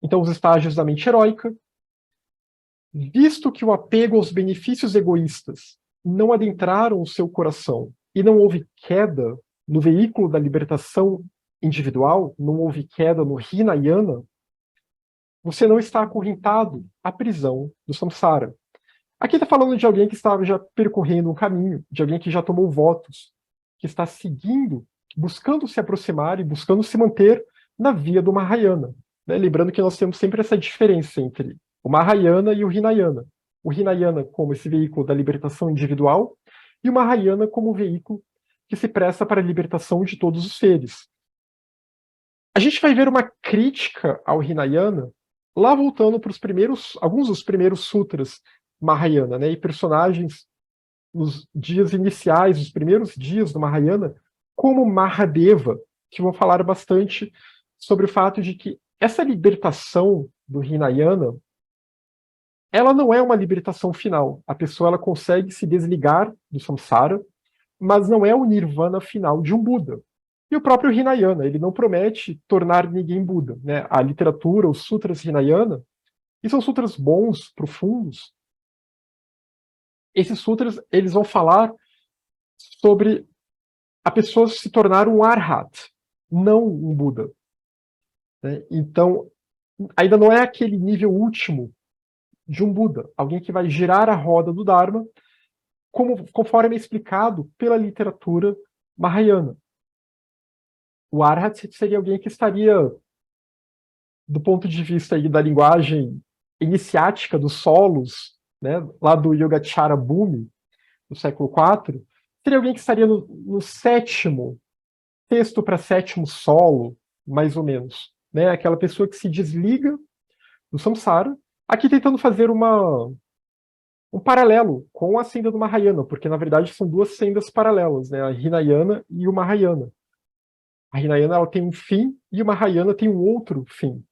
Então, os estágios da mente heróica, visto que o apego aos benefícios egoístas não adentraram o seu coração e não houve queda no veículo da libertação individual, não houve queda no Hinayana, você não está acorrentado à prisão do samsara. Aqui está falando de alguém que estava já percorrendo um caminho, de alguém que já tomou votos, que está seguindo, buscando se aproximar e buscando se manter na via do Mahayana. Né? Lembrando que nós temos sempre essa diferença entre o Mahayana e o Hinayana. O Hinayana como esse veículo da libertação individual e o Mahayana como o veículo que se presta para a libertação de todos os seres. A gente vai ver uma crítica ao Hinayana lá voltando para alguns dos primeiros sutras Mahayana, né, e personagens nos dias iniciais, os primeiros dias do Mahayana, como Mahadeva, que vão falar bastante sobre o fato de que essa libertação do Hinayana, ela não é uma libertação final. A pessoa ela consegue se desligar do samsara, mas não é o nirvana final de um Buda. E o próprio Hinayana, ele não promete tornar ninguém Buda. Né? A literatura, os sutras Hinayana, e são sutras bons, profundos. Esses sutras, eles vão falar sobre a pessoa se tornar um arhat, não um Buda. Né? Então, ainda não é aquele nível último de um Buda, alguém que vai girar a roda do Dharma, conforme é explicado pela literatura Mahayana. O arhat seria alguém que estaria, do ponto de vista aí da linguagem iniciática dos solos, né, lá do Yogacara Bhumi, do século IV, seria alguém que estaria no sétimo, sexto para sétimo solo, mais ou menos. Né? Aquela pessoa que se desliga do samsara, aqui tentando fazer um paralelo com a senda do Mahayana, porque na verdade são duas sendas paralelas, né? A Hinayana e o Mahayana. A Hinayana ela tem um fim e o Mahayana tem um outro fim,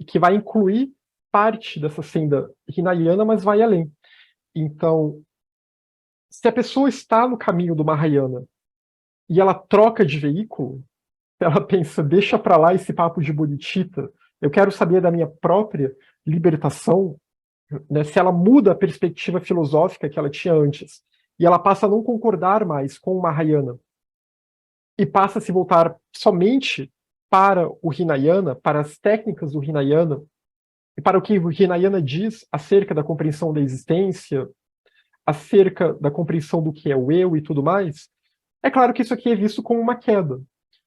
que vai incluir parte dessa senda Hinayana, mas vai além. Então, se a pessoa está no caminho do Mahayana e ela troca de veículo, ela pensa, deixa para lá esse papo de bodhicitta, eu quero saber da minha própria libertação, né? Se ela muda a perspectiva filosófica que ela tinha antes, e ela passa a não concordar mais com o Mahayana, e passa a se voltar somente para o Hinayana, para as técnicas do Hinayana, e para o que o Hinayana diz acerca da compreensão da existência, acerca da compreensão do que é o eu e tudo mais, é claro que isso aqui é visto como uma queda.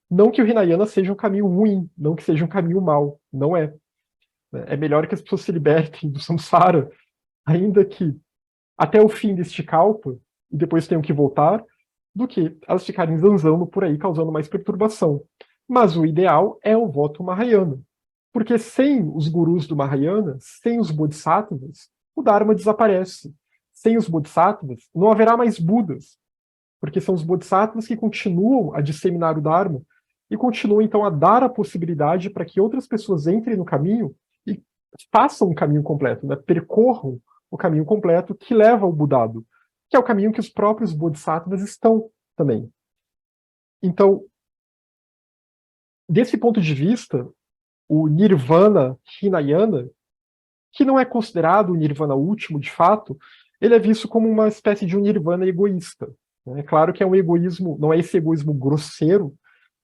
Não que o Hinayana seja um caminho ruim, não que seja um caminho mau, não é. É melhor que as pessoas se libertem do samsara, ainda que até o fim deste kalpa, e depois tenham que voltar, do que elas ficarem zanzando por aí, causando mais perturbação. Mas o ideal é o voto Mahayana. Porque sem os gurus do Mahayana, sem os bodhisattvas, o Dharma desaparece. Sem os bodhisattvas, não haverá mais Budas. Porque são os bodhisattvas que continuam a disseminar o Dharma e continuam, então, a dar a possibilidade para que outras pessoas entrem no caminho e façam o caminho completo, né? Percorram o caminho completo que leva ao Budado, que é o caminho que os próprios bodhisattvas estão também. Então, desse ponto de vista, o Nirvana Hinayana, que não é considerado o Nirvana último, de fato, ele é visto como uma espécie de um Nirvana egoísta. É claro que é um egoísmo, não é esse egoísmo grosseiro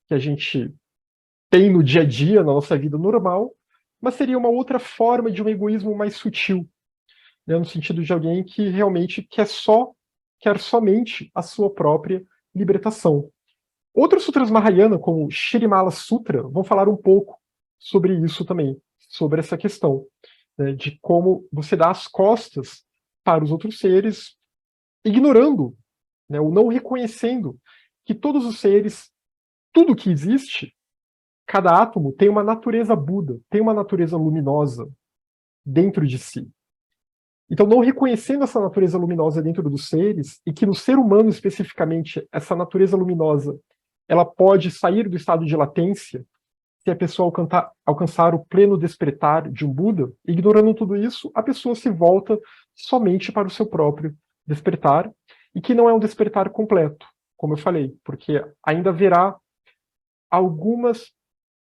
que a gente tem no dia a dia, na nossa vida normal, mas seria uma outra forma de um egoísmo mais sutil, né, no sentido de alguém que realmente quer somente a sua própria libertação. Outros sutras Mahayana, como Shirimala Sutra, vão falar um pouco sobre isso também, sobre essa questão, né, de como você dá as costas para os outros seres, ignorando, né, ou não reconhecendo que todos os seres, tudo que existe, cada átomo tem uma natureza Buda, tem uma natureza luminosa dentro de si. Então, não reconhecendo essa natureza luminosa dentro dos seres, e que no ser humano especificamente, essa natureza luminosa, ela pode sair do estado de latência, se a pessoa alcançar o pleno despertar de um Buda, ignorando tudo isso, a pessoa se volta somente para o seu próprio despertar, e que não é um despertar completo, como eu falei, porque ainda haverá algumas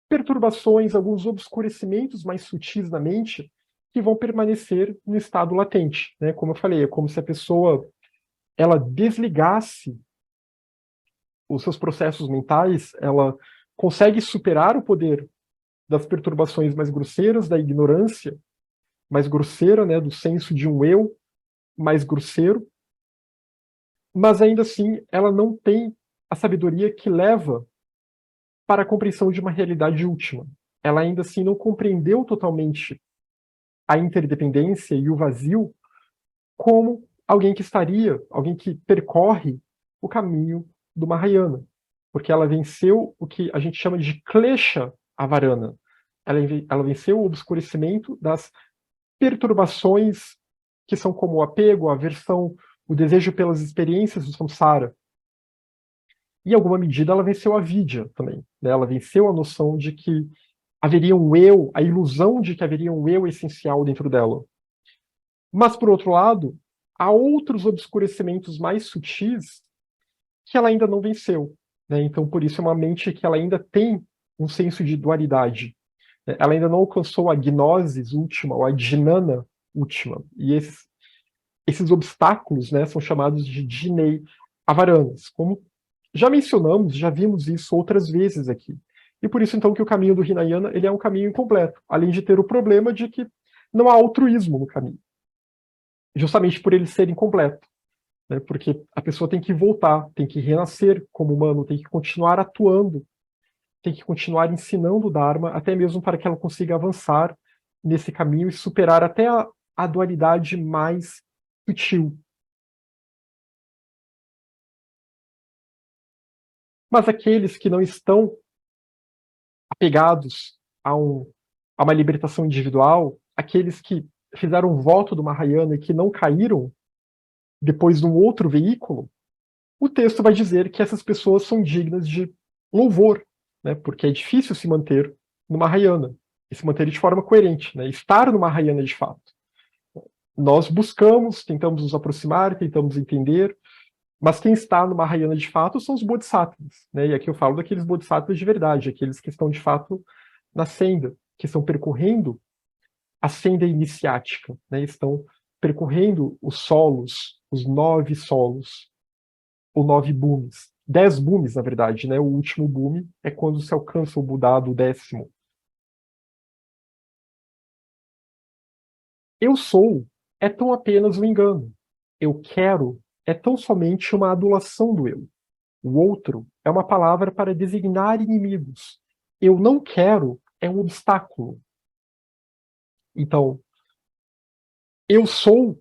perturbações, alguns obscurecimentos mais sutis na mente que vão permanecer no estado latente, né? Como eu falei, é como se a pessoa ela desligasse os seus processos mentais, ela consegue superar o poder das perturbações mais grosseiras, da ignorância mais grosseira, né, do senso de um eu mais grosseiro, mas ainda assim ela não tem a sabedoria que leva para a compreensão de uma realidade última. Ela ainda assim não compreendeu totalmente a interdependência e o vazio como alguém que percorre o caminho do Mahayana, porque ela venceu o que a gente chama de klesha avarana. Ela venceu o obscurecimento das perturbações que são como o apego, a aversão, o desejo pelas experiências do samsara. E, em alguma medida, ela venceu a vidya também. Né? Ela venceu a noção de que haveria um eu, a ilusão de que haveria um eu essencial dentro dela. Mas, por outro lado, há outros obscurecimentos mais sutis que ela ainda não venceu. Né? Então, por isso, é uma mente que ela ainda tem um senso de dualidade. Né? Ela ainda não alcançou a gnosis última, ou a jnana última. E esses obstáculos, né, são chamados de Dinei Avaranas. Como já mencionamos, já vimos isso outras vezes aqui. E por isso, então, que o caminho do Hinayana ele é um caminho incompleto, além de ter o problema de que não há altruísmo no caminho, justamente por ele ser incompleto. Né, porque a pessoa tem que voltar, tem que renascer como humano, tem que continuar atuando, tem que continuar ensinando o Dharma, até mesmo para que ela consiga avançar nesse caminho e superar até a dualidade mais sutil. Mas aqueles que não estão apegados a, a uma libertação individual, aqueles que fizeram um voto do Mahayana e que não caíram depois de um outro veículo, o texto vai dizer que essas pessoas são dignas de louvor, né? Porque é difícil se manter no Mahayana e se manter de forma coerente, né? Estar no Mahayana de fato. Nós buscamos, tentamos nos aproximar, tentamos entender, mas quem está no Mahayana de fato são os bodhisattvas, né? E aqui eu falo daqueles bodhisattvas de verdade, aqueles que estão de fato na senda, que estão percorrendo a senda iniciática, né? Estão percorrendo os solos, os 9 solos, ou 9 bhumis. 10 bhumis, na verdade, né? O último bhumi é quando se alcança o Buddha do 10º. Eu sou é tão apenas um engano. Eu quero é tão somente uma adulação do eu. O outro é uma palavra para designar inimigos. Eu não quero é um obstáculo. Então, eu sou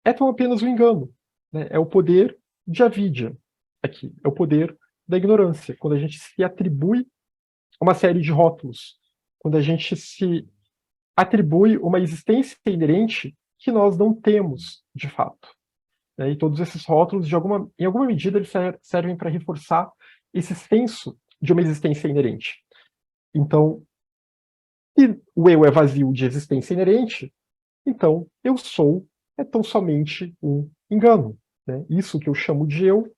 é tão apenas um engano. Né? É o poder de avidya aqui. É o poder da ignorância. Quando a gente se atribui uma série de rótulos. Quando a gente se atribui uma existência inerente que nós não temos, de fato. Né? E todos esses rótulos, em alguma medida, eles servem para reforçar esse senso de uma existência inerente. Então, se o eu é vazio de existência inerente, então eu sou é tão somente um engano. Né? Isso que eu chamo de eu,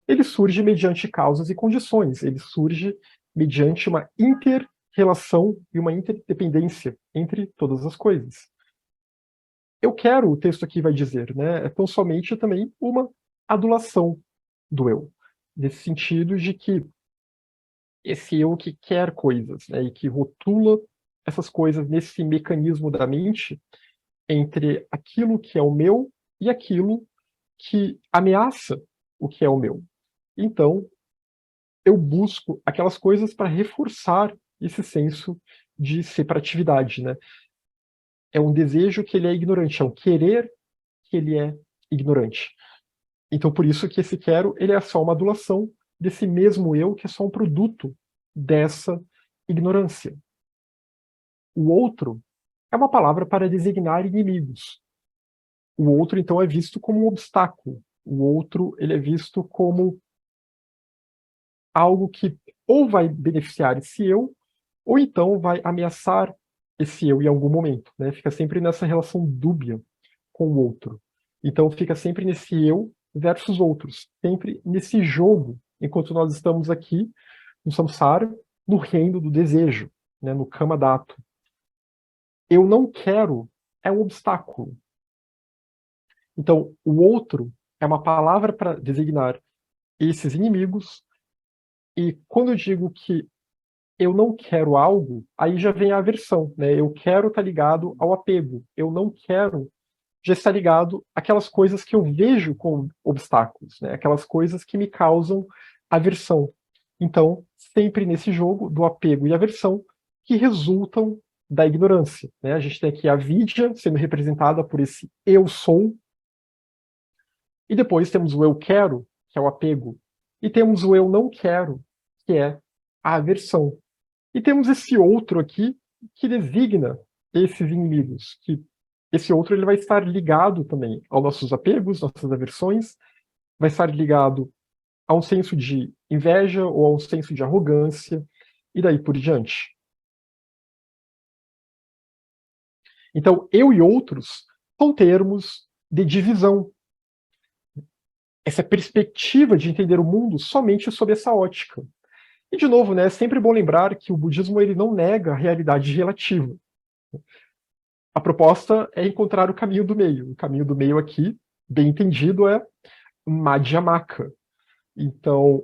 ele surge mediante causas e condições, ele surge mediante uma inter-relação e uma interdependência entre todas as coisas. Eu quero, o texto aqui vai dizer, né, é tão somente também uma adulação do eu, nesse sentido de que esse eu que quer coisas, né, e que rotula essas coisas nesse mecanismo da mente entre aquilo que é o meu e aquilo que ameaça o que é o meu. Então, eu busco aquelas coisas para reforçar esse senso de separatividade, né? É um desejo que ele é ignorante, é um querer que ele é ignorante. Então, por isso que esse quero, ele é só uma adulação desse mesmo eu, que é só um produto dessa ignorância. O outro é uma palavra para designar inimigos. O outro, então, é visto como um obstáculo. O outro, ele é visto como algo que ou vai beneficiar esse eu, ou então vai ameaçar esse eu em algum momento. Né? Fica sempre nessa relação dúbia com o outro. Então fica sempre nesse eu versus outros, sempre nesse jogo, enquanto nós estamos aqui no samsara, no reino do desejo, né, no Kama Dhatu. Eu não quero é um obstáculo. Então, o outro é uma palavra para designar esses inimigos, e quando eu digo que eu não quero algo, aí já vem a aversão, né? Eu quero estar ligado ao apego. Eu não quero já estar ligado àquelas coisas que eu vejo como obstáculos, né? Aquelas coisas que me causam aversão. Então, sempre nesse jogo do apego e aversão que resultam da ignorância, né? A gente tem aqui a vidya sendo representada por esse eu sou, e depois temos o eu quero, que é o apego, e temos o eu não quero, que é a aversão. E temos esse outro aqui que designa esses inimigos, que esse outro ele vai estar ligado também aos nossos apegos, nossas aversões, vai estar ligado a um senso de inveja ou a um senso de arrogância, e daí por diante. Então, eu e outros são termos de divisão. Essa perspectiva de entender o mundo somente sob essa ótica. E, de novo, né, é sempre bom lembrar que o budismo ele não nega a realidade relativa. A proposta é encontrar o caminho do meio. O caminho do meio aqui, bem entendido, é Madhyamaka. Então,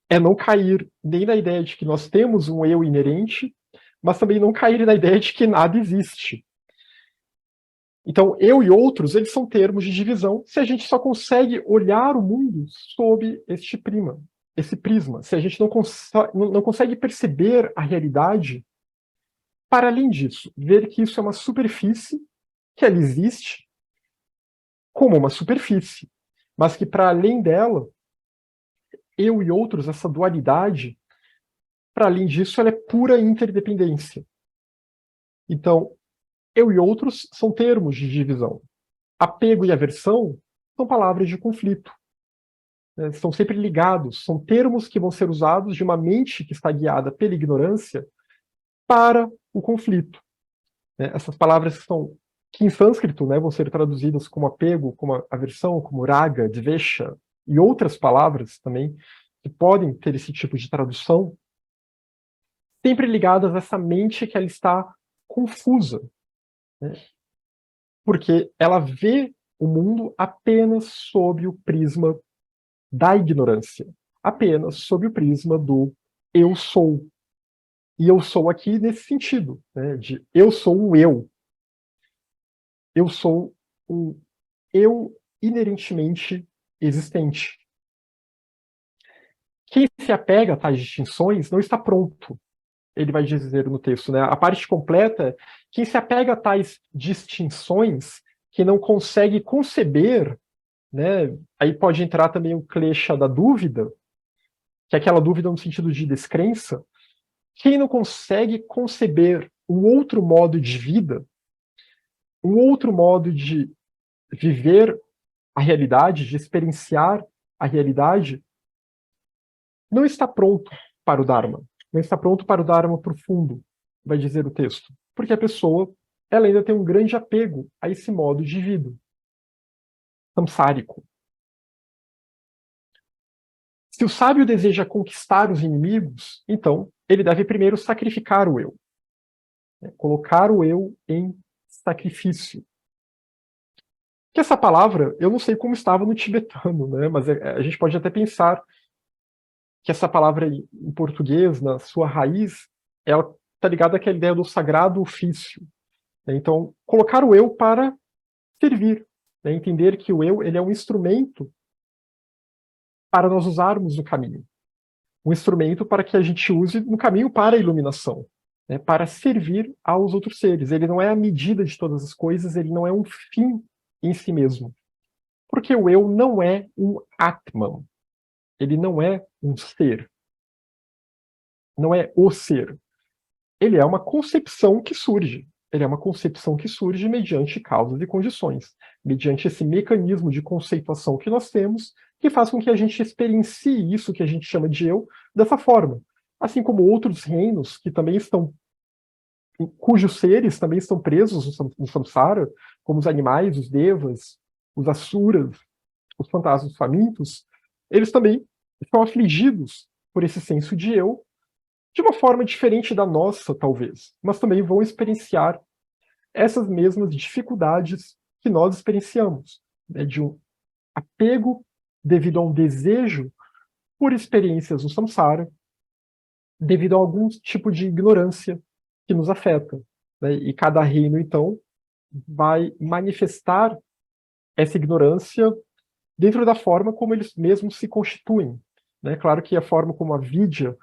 é não cair nem na ideia de que nós temos um eu inerente, mas também não cair na ideia de que nada existe. Então, eu e outros, eles são termos de divisão se a gente só consegue olhar o mundo sob esse prisma. Se a gente não consegue perceber a realidade, para além disso, ver que isso é uma superfície, que ela existe como uma superfície, mas que para além dela, eu e outros, essa dualidade, para além disso, ela é pura interdependência. Então, eu e outros são termos de divisão. Apego e aversão são palavras de conflito. Né? Estão sempre ligados, são termos que vão ser usados de uma mente que está guiada pela ignorância para o conflito. Né? Essas palavras que em sânscrito, né, vão ser traduzidas como apego, como aversão, como raga, dvesha, e outras palavras também, que podem ter esse tipo de tradução, sempre ligadas a essa mente que ela está confusa, né? Porque ela vê o mundo apenas sob o prisma da ignorância, apenas sob o prisma do eu sou. E eu sou aqui nesse sentido, né, de eu sou um eu. Eu sou um eu inerentemente existente. Quem se apega a tais distinções não está pronto, ele vai dizer no texto, né? A parte completa, quem se apega a tais distinções que não consegue conceber, né? Aí pode entrar também o klesha da dúvida, que é aquela dúvida no sentido de descrença. Quem não consegue conceber um outro modo de vida, um outro modo de viver a realidade, de experienciar a realidade, não está pronto para o Dharma. Não está pronto para o Dharma profundo, vai dizer o texto. Porque a pessoa ela ainda tem um grande apego a esse modo de vida samsárico. Se o sábio deseja conquistar os inimigos, então ele deve primeiro sacrificar o eu. Né? Colocar o eu em sacrifício. Que essa palavra, eu não sei como estava no tibetano, né? Mas a gente pode até pensar que essa palavra em português, na sua raiz, ela está ligada àquela ideia do sagrado ofício. Né? Então, colocar o eu para servir, né? Entender que o eu ele é um instrumento para nós usarmos no caminho. Um instrumento para que a gente use no caminho para a iluminação, né? Para servir aos outros seres. Ele não é a medida de todas as coisas, ele não é um fim em si mesmo. Porque o eu não é um Atman. Ele não é um ser. Não é o ser. Ele é uma concepção que surge. Ele é uma concepção que surge mediante causas e condições, mediante esse mecanismo de conceituação que nós temos, que faz com que a gente experiencie isso que a gente chama de eu dessa forma. Assim como outros reinos que também estão, cujos seres também estão presos no samsara, como os animais, os devas, os asuras, os fantasmas famintos, eles também estão afligidos por esse senso de eu, de uma forma diferente da nossa, talvez, mas também vão experienciar essas mesmas dificuldades que nós experienciamos, né, de um apego devido a um desejo por experiências no samsara, devido a algum tipo de ignorância que nos afeta. Né? E cada reino, então, vai manifestar essa ignorância dentro da forma como eles mesmos se constituem. Né? Claro que a forma como a vidya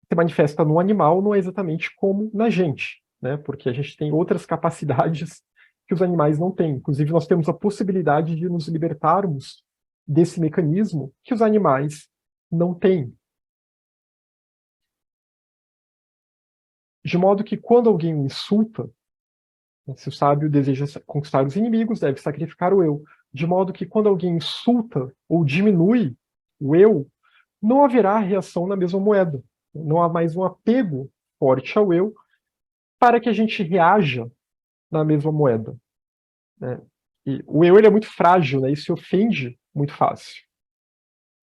se manifesta no animal não é exatamente como na gente, né? Porque a gente tem outras capacidades que os animais não têm. Inclusive, nós temos a possibilidade de nos libertarmos desse mecanismo que os animais não têm. De modo que quando alguém me insulta, se o sábio deseja conquistar os inimigos, deve sacrificar o eu. De modo que quando alguém insulta ou diminui o eu, não haverá reação na mesma moeda. Não há mais um apego forte ao eu para que a gente reaja na mesma moeda. Né? E o eu ele é muito frágil, né? E se ofende muito fácil.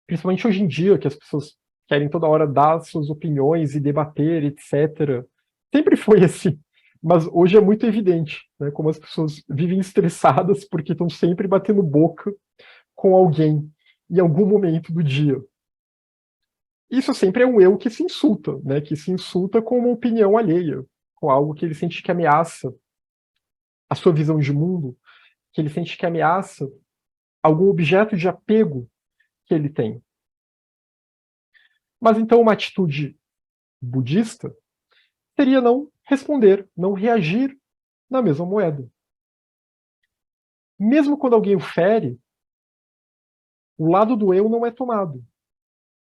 Principalmente hoje em dia, que as pessoas querem toda hora dar suas opiniões e debater, etc. Sempre foi assim. Mas hoje é muito evidente, né? Como as pessoas vivem estressadas porque estão sempre batendo boca com alguém em algum momento do dia. Isso sempre é um eu que se insulta, né? Que se insulta com uma opinião alheia, com algo que ele sente que ameaça a sua visão de mundo, que ele sente que ameaça algum objeto de apego que ele tem. Mas então uma atitude budista seria não responder, não reagir na mesma moeda. Mesmo quando alguém o fere, o lado do eu não é tomado.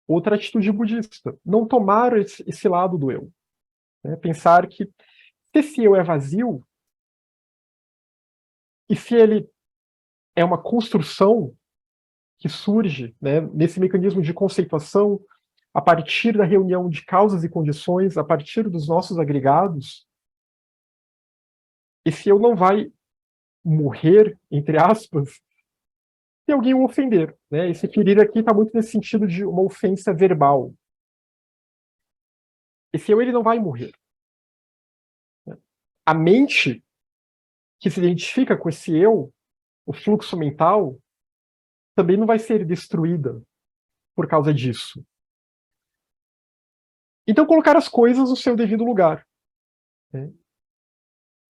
Outra atitude budista, não tomar esse lado do eu. Né? Pensar que se esse eu é vazio, e se ele é uma construção que surge, né, nesse mecanismo de conceituação a partir da reunião de causas e condições, a partir dos nossos agregados, esse eu não vai morrer, entre aspas, se alguém o ofender. Né? Esse ferir aqui está muito nesse sentido de uma ofensa verbal. Esse eu ele não vai morrer. A mente que se identifica com esse eu, o fluxo mental, também não vai ser destruída por causa disso. Então, colocar as coisas no seu devido lugar. Né?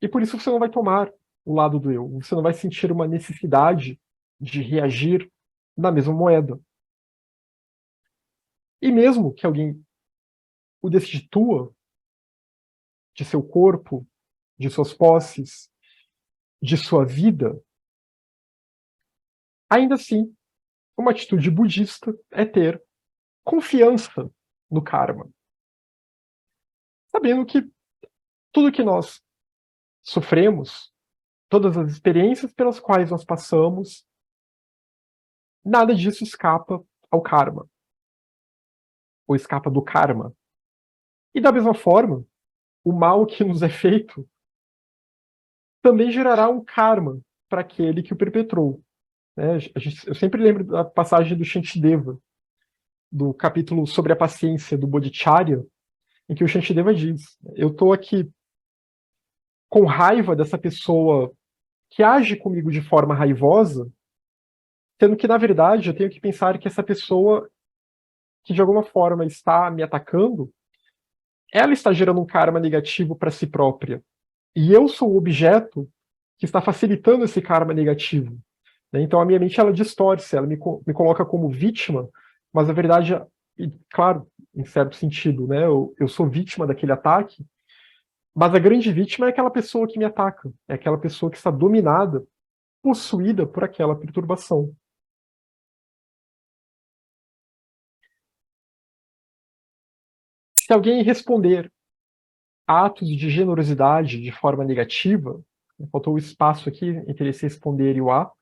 E por isso você não vai tomar o lado do eu. Você não vai sentir uma necessidade de reagir na mesma moeda. E mesmo que alguém o destitua de seu corpo, de suas posses, de sua vida, ainda assim, uma atitude budista é ter confiança no karma. Sabendo que tudo que nós sofremos, todas as experiências pelas quais nós passamos, nada disso escapa ao karma, ou escapa do karma. E da mesma forma, o mal que nos é feito também gerará um karma para aquele que o perpetrou. Né? Eu sempre lembro da passagem do Shantideva, do capítulo sobre a paciência do Bodhicharya, em que o Shantideva diz: eu estou aqui com raiva dessa pessoa que age comigo de forma raivosa, sendo que, na verdade, eu tenho que pensar que essa pessoa que de alguma forma está me atacando, ela está gerando um karma negativo para si própria. E eu sou o objeto que está facilitando esse karma negativo. Né? Então a minha mente ela distorce, ela me coloca como vítima, mas na verdade, e, claro, em certo sentido, né, eu sou vítima daquele ataque, mas a grande vítima é aquela pessoa que me ataca, é aquela pessoa que está dominada, possuída por aquela perturbação. Se alguém responder a atos de generosidade de forma negativa, faltou o espaço aqui entre esse responder e o a,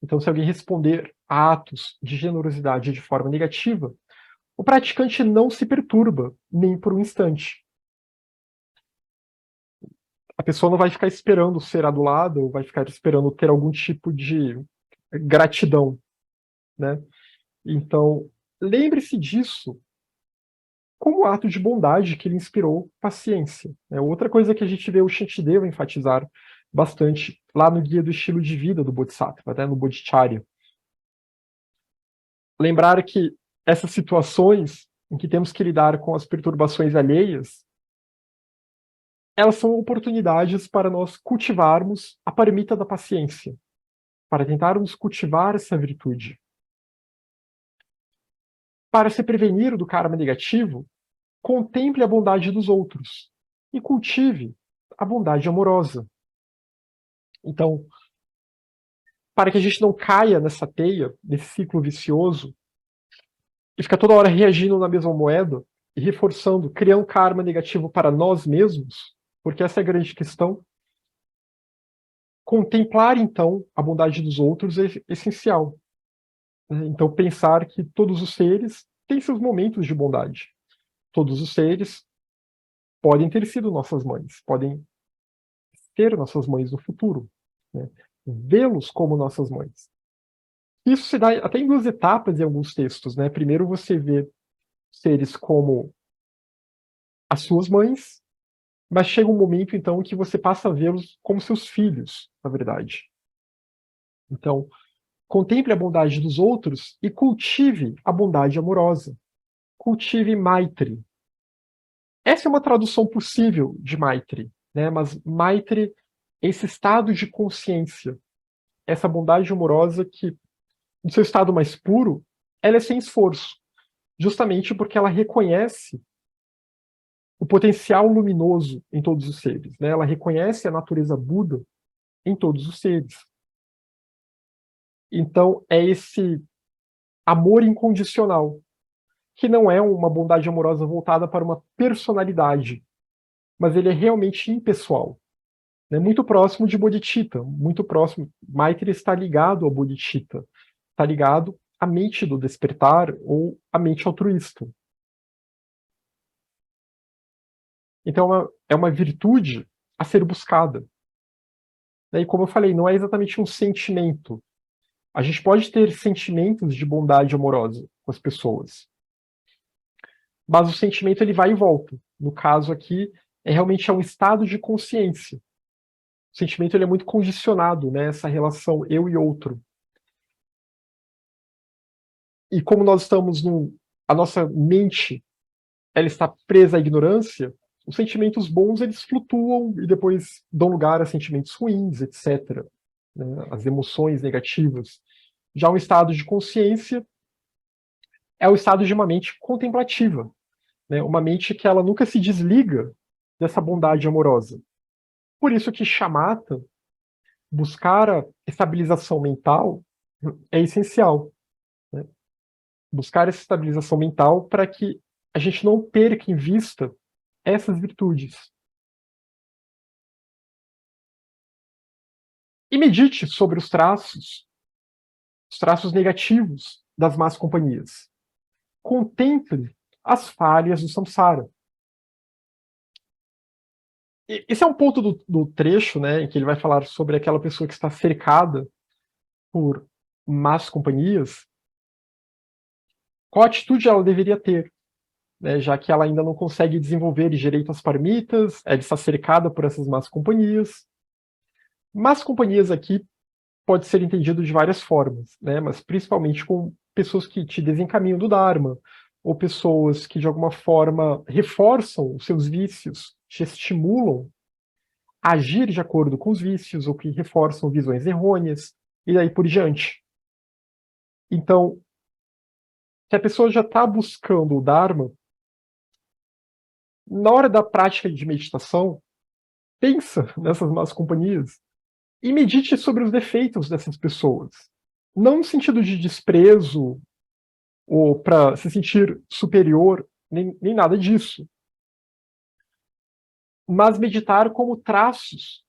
então se alguém responder a atos de generosidade de forma negativa, o praticante não se perturba nem por um instante. A pessoa não vai ficar esperando ser adulada ou vai ficar esperando ter algum tipo de gratidão, né? Então, lembre-se disso como ato de bondade que ele inspirou paciência. Outra coisa que a gente vê o Shantideva enfatizar bastante lá no Guia do Estilo de Vida do Bodhisattva, no Bodhicharya. Lembrar que essas situações em que temos que lidar com as perturbações alheias, elas são oportunidades para nós cultivarmos a paramita da paciência, para tentarmos cultivar essa virtude. Para se prevenir do karma negativo, contemple a bondade dos outros e cultive a bondade amorosa. Então, para que a gente não caia nessa teia, nesse ciclo vicioso, e ficar toda hora reagindo na mesma moeda e reforçando, criando karma negativo para nós mesmos, porque essa é a grande questão. Contemplar, então, a bondade dos outros é essencial. Então, pensar que todos os seres têm seus momentos de bondade. Todos os seres podem ter sido nossas mães, podem ter nossas mães no futuro. Vê-los como nossas mães. Isso se dá até em duas etapas em alguns textos. Primeiro você vê seres como as suas mães, mas chega um momento, então, que você passa a vê-los como seus filhos, na verdade. Então, contemple a bondade dos outros e cultive a bondade amorosa. Cultive Maitri. Essa é uma tradução possível de Maitri, mas Maitri é esse estado de consciência, essa bondade amorosa que, no seu estado mais puro, ela é sem esforço, justamente porque ela reconhece o potencial luminoso em todos os seres. Ela reconhece a natureza Buda em todos os seres. Então, é esse amor incondicional, que não é uma bondade amorosa voltada para uma personalidade, mas ele é realmente impessoal. Muito próximo de Bodhicitta, muito próximo. Maitri está ligado ao Bodhicitta, está ligado à mente do despertar ou à mente altruísta. Então, é uma virtude a ser buscada. E como eu falei, não é exatamente um sentimento. A gente pode ter sentimentos de bondade amorosa com as pessoas, mas o sentimento ele vai e volta. No caso aqui, realmente um estado de consciência. O sentimento ele é muito condicionado, essa relação eu e outro. E como nós estamos a nossa mente ela está presa à ignorância, os sentimentos bons eles flutuam e depois dão lugar a sentimentos ruins, etc. As emoções negativas. Já um estado de consciência é o estado de uma mente contemplativa, uma mente que ela nunca se desliga dessa bondade amorosa. Por isso que shamatha, buscar a estabilização mental, é essencial. Buscar essa estabilização mental para que a gente não perca em vista essas virtudes. E medite sobre os traços negativos das más companhias. Contemple as falhas do samsara. Esse é um ponto do trecho, em que ele vai falar sobre aquela pessoa que está cercada por más companhias. Qual atitude ela deveria ter, já que ela ainda não consegue desenvolver direito às paramitas, ela está cercada por essas más companhias. Más companhias aqui pode ser entendido de várias formas, mas principalmente com pessoas que te desencaminham do Dharma, ou pessoas que de alguma forma reforçam os seus vícios, te estimulam a agir de acordo com os vícios, ou que reforçam visões errôneas, e daí por diante. Então, se a pessoa já está buscando o Dharma, na hora da prática de meditação, pensa nessas más companhias e medite sobre os defeitos dessas pessoas. Não no sentido de desprezo ou para se sentir superior, nem nada disso. Mas meditar como traços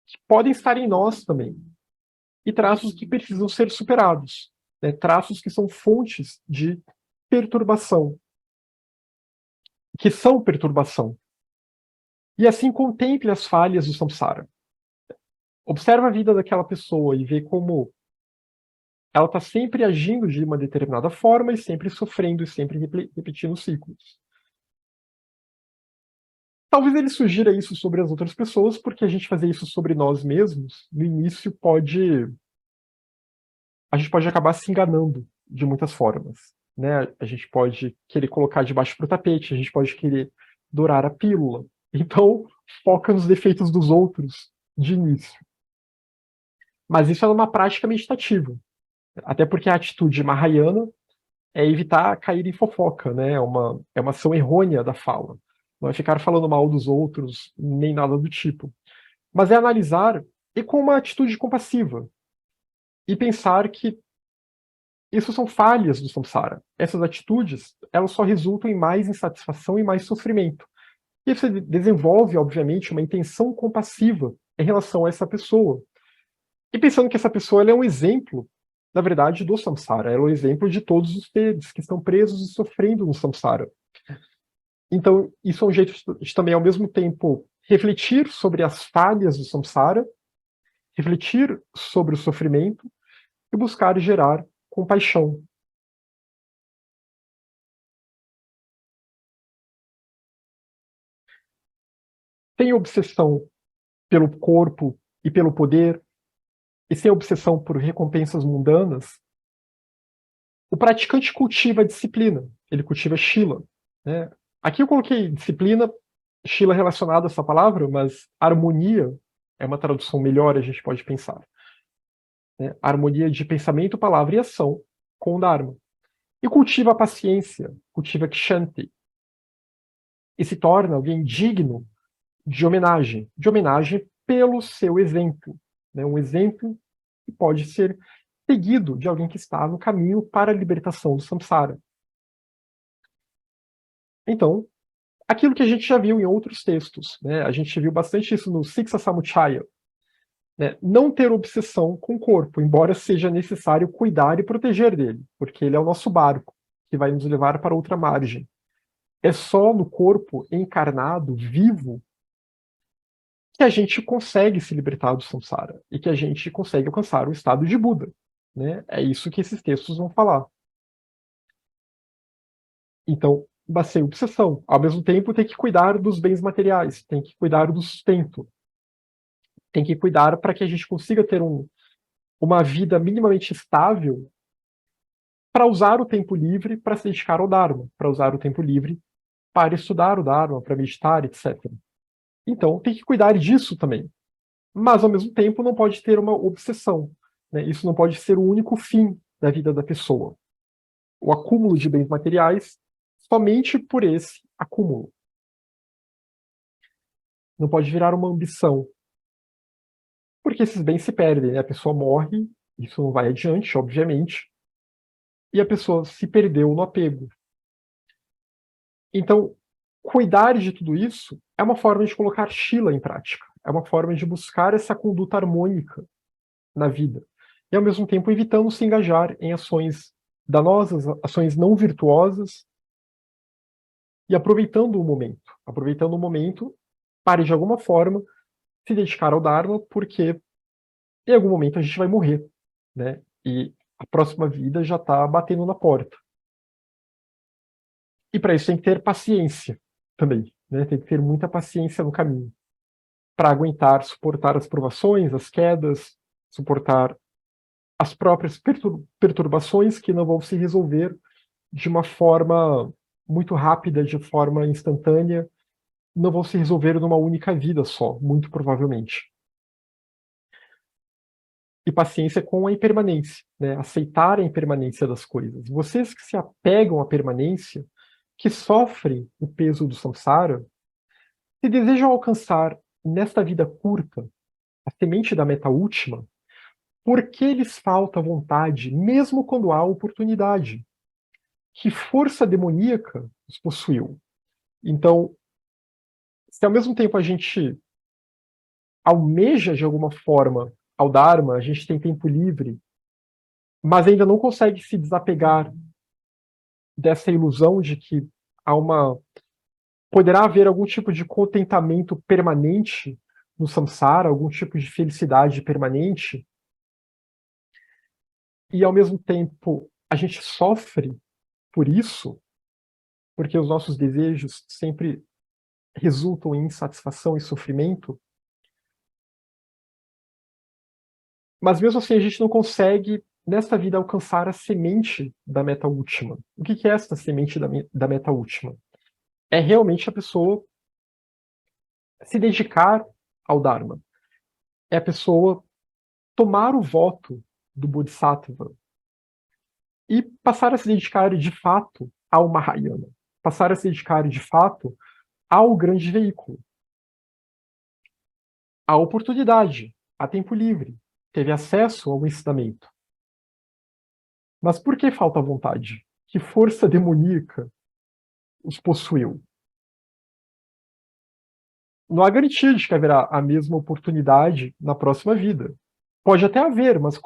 que podem estar em nós também. E traços que precisam ser superados. Traços que são fontes de perturbação. Que são perturbação. E assim contemple as falhas do samsara. Observa a vida daquela pessoa e vê como ela está sempre agindo de uma determinada forma e sempre sofrendo e sempre repetindo ciclos. Talvez ele sugira isso sobre as outras pessoas, porque a gente fazer isso sobre nós mesmos, no início a gente pode acabar se enganando de muitas formas, né? A gente pode querer colocar debaixo do tapete, a gente pode querer dourar a pílula. Então, foca nos defeitos dos outros de início. Mas isso é uma prática meditativa, até porque a atitude mahayana é evitar cair em fofoca, né? É uma ação errônea da fala. Não é ficar falando mal dos outros, nem nada do tipo. Mas é analisar e com uma atitude compassiva. E pensar que isso são falhas do samsara. Essas atitudes, elas só resultam em mais insatisfação e mais sofrimento. E você desenvolve, obviamente, uma intenção compassiva em relação a essa pessoa. E pensando que essa pessoa ela é um exemplo, na verdade, do samsara. Ela é um exemplo de todos os seres que estão presos e sofrendo no samsara. Então, isso é um jeito de também, ao mesmo tempo, refletir sobre as falhas do samsara, refletir sobre o sofrimento e buscar gerar compaixão. Sem obsessão pelo corpo e pelo poder, e sem obsessão por recompensas mundanas, o praticante cultiva a disciplina, ele cultiva shila. Né? Aqui eu coloquei disciplina, shila relacionada a essa palavra, mas harmonia é uma tradução melhor, a gente pode pensar. Né? Harmonia de pensamento, palavra e ação com o Dharma. E cultiva a paciência, cultiva kshanti, e se torna alguém digno de homenagem pelo seu exemplo. Né? Um exemplo que pode ser seguido de alguém que está no caminho para a libertação do samsara. Então, aquilo que a gente já viu em outros textos, né? A gente viu bastante isso no Siksa Samuchaya, né? Não ter obsessão com o corpo, embora seja necessário cuidar e proteger dele, porque ele é o nosso barco, que vai nos levar para outra margem. É só no corpo encarnado, vivo, que a gente consegue se libertar do samsara e que a gente consegue alcançar o estado de Buda. Né? É isso que esses textos vão falar. Então, bastei obsessão. Ao mesmo tempo, tem que cuidar dos bens materiais, tem que cuidar do sustento, tem que cuidar para que a gente consiga ter uma vida minimamente estável para usar o tempo livre para se dedicar ao Dharma, para usar o tempo livre para estudar o Dharma, para meditar, etc. Então, tem que cuidar disso também. Mas, ao mesmo tempo, não pode ter uma obsessão. Né? Isso não pode ser o único fim da vida da pessoa. O acúmulo de bens materiais somente por esse acúmulo. Não pode virar uma ambição, porque esses bens se perdem. Né? A pessoa morre, isso não vai adiante, obviamente, e a pessoa se perdeu no apego. Então, cuidar de tudo isso é uma forma de colocar Shila em prática. É uma forma de buscar essa conduta harmônica na vida. E, ao mesmo tempo, evitando se engajar em ações danosas, ações não virtuosas, e aproveitando o momento. Aproveitando o momento para, de alguma forma, se dedicar ao Dharma, porque em algum momento a gente vai morrer. Né? E a próxima vida já está batendo na porta. E para isso tem que ter paciência também. Né? Tem que ter muita paciência no caminho para aguentar, suportar as provações, as quedas, suportar as próprias perturbações que não vão se resolver de uma forma muito rápida, de forma instantânea, não vão se resolver numa única vida só, muito provavelmente. E paciência com a impermanência, né? Aceitar a impermanência das coisas. Vocês que se apegam à permanência, que sofrem o peso do samsara, se desejam alcançar nesta vida curta a semente da meta última, por que lhes falta vontade, mesmo quando há oportunidade? Que força demoníaca os possuiu? Então, se ao mesmo tempo a gente almeja de alguma forma ao Dharma, a gente tem tempo livre, mas ainda não consegue se desapegar dessa ilusão de que há uma poderá haver algum tipo de contentamento permanente no samsara, algum tipo de felicidade permanente, e ao mesmo tempo a gente sofre por isso, porque os nossos desejos sempre resultam em insatisfação e sofrimento, mas mesmo assim a gente não consegue, nesta vida, alcançar a semente da meta última. O que é essa semente da meta última? É realmente a pessoa se dedicar ao Dharma. É a pessoa tomar o voto do Bodhisattva e passar a se dedicar de fato ao Mahayana. Passar a se dedicar de fato ao grande veículo. A oportunidade, a tempo livre, teve acesso ao ensinamento. Mas por que falta vontade? Que força demoníaca os possuiu? Não há garantia de que haverá a mesma oportunidade na próxima vida. Pode até haver, mas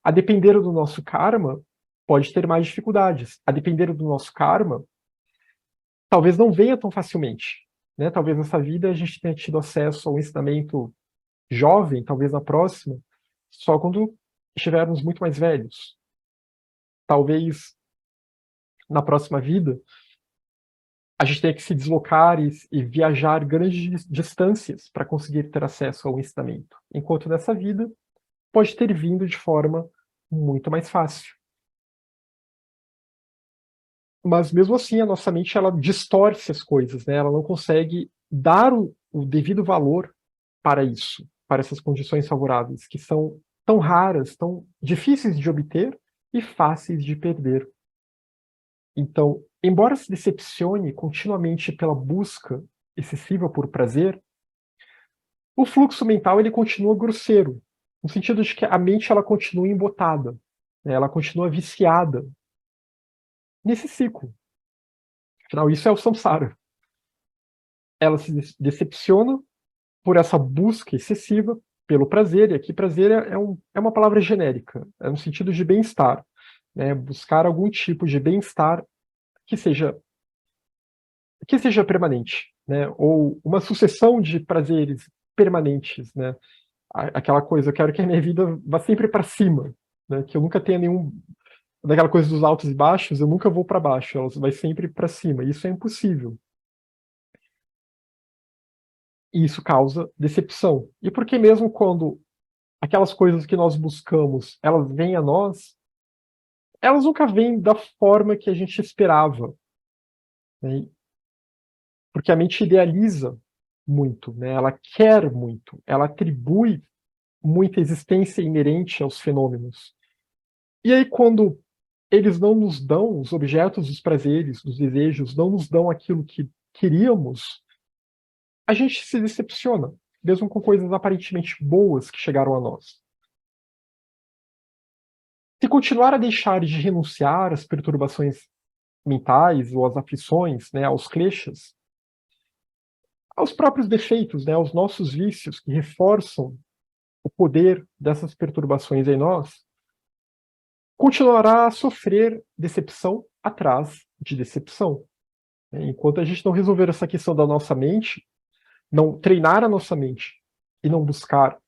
a depender do nosso karma, pode ter mais dificuldades. A depender do nosso karma, talvez não venha tão facilmente. Né? Talvez nessa vida a gente tenha tido acesso ao ensinamento jovem, talvez na próxima, só quando estivermos muito mais velhos. Talvez na próxima vida a gente tenha que se deslocar e viajar grandes distâncias para conseguir ter acesso ao ensinamento. Enquanto nessa vida pode ter vindo de forma muito mais fácil. Mas mesmo assim a nossa mente ela distorce as coisas, né? Ela não consegue dar o devido valor para isso, para essas condições favoráveis, que são tão raras, tão difíceis de obter e fáceis de perder. Então, embora se decepcione continuamente pela busca excessiva por prazer, o fluxo mental ele continua grosseiro, no sentido de que a mente ela continua embotada, né? Ela continua viciada nesse ciclo. Afinal, isso é o samsara. Ela se decepciona por essa busca excessiva pelo prazer, e aqui prazer é uma palavra genérica, é no sentido de bem-estar, né? Buscar algum tipo de bem-estar que seja permanente, né? Ou uma sucessão de prazeres permanentes, né? Aquela coisa, eu quero que a minha vida vá sempre para cima, né? Que eu nunca tenha nenhum daquela coisa dos altos e baixos, eu nunca vou para baixo, ela vai sempre para cima. Isso é impossível. E isso causa decepção. E porque mesmo quando aquelas coisas que nós buscamos, elas vêm a nós, elas nunca vêm da forma que a gente esperava, né? Porque a mente idealiza muito, né? Ela quer muito, ela atribui muita existência inerente aos fenômenos. E aí, quando eles não nos dão os objetos dos prazeres, dos desejos, não nos dão aquilo que queríamos, a gente se decepciona, mesmo com coisas aparentemente boas que chegaram a nós. Se continuar a deixar de renunciar às perturbações mentais ou às aflições, né, aos kleshas, aos próprios defeitos, né, aos nossos vícios que reforçam o poder dessas perturbações em nós, continuará a sofrer decepção atrás de decepção. Enquanto a gente não resolver essa questão da nossa mente, não treinar a nossa mente e não buscar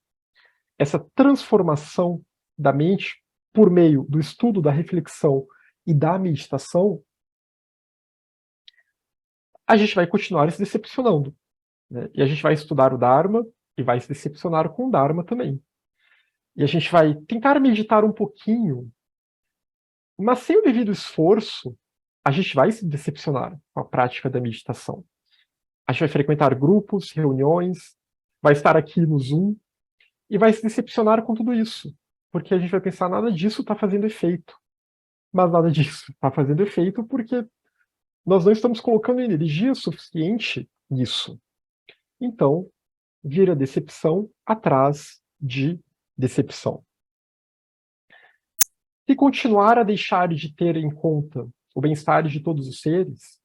essa transformação da mente por meio do estudo, da reflexão e da meditação, a gente vai continuar se decepcionando, né? E a gente vai estudar o Dharma e vai se decepcionar com o Dharma também. E a gente vai tentar meditar um pouquinho, mas sem o devido esforço, a gente vai se decepcionar com a prática da meditação. A gente vai frequentar grupos, reuniões, vai estar aqui no Zoom e vai se decepcionar com tudo isso, porque a gente vai pensar nada disso está fazendo efeito, mas nada disso está fazendo efeito porque nós não estamos colocando energia suficiente nisso. Então, vira decepção atrás de decepção. Se continuar a deixar de ter em conta o bem-estar de todos os seres,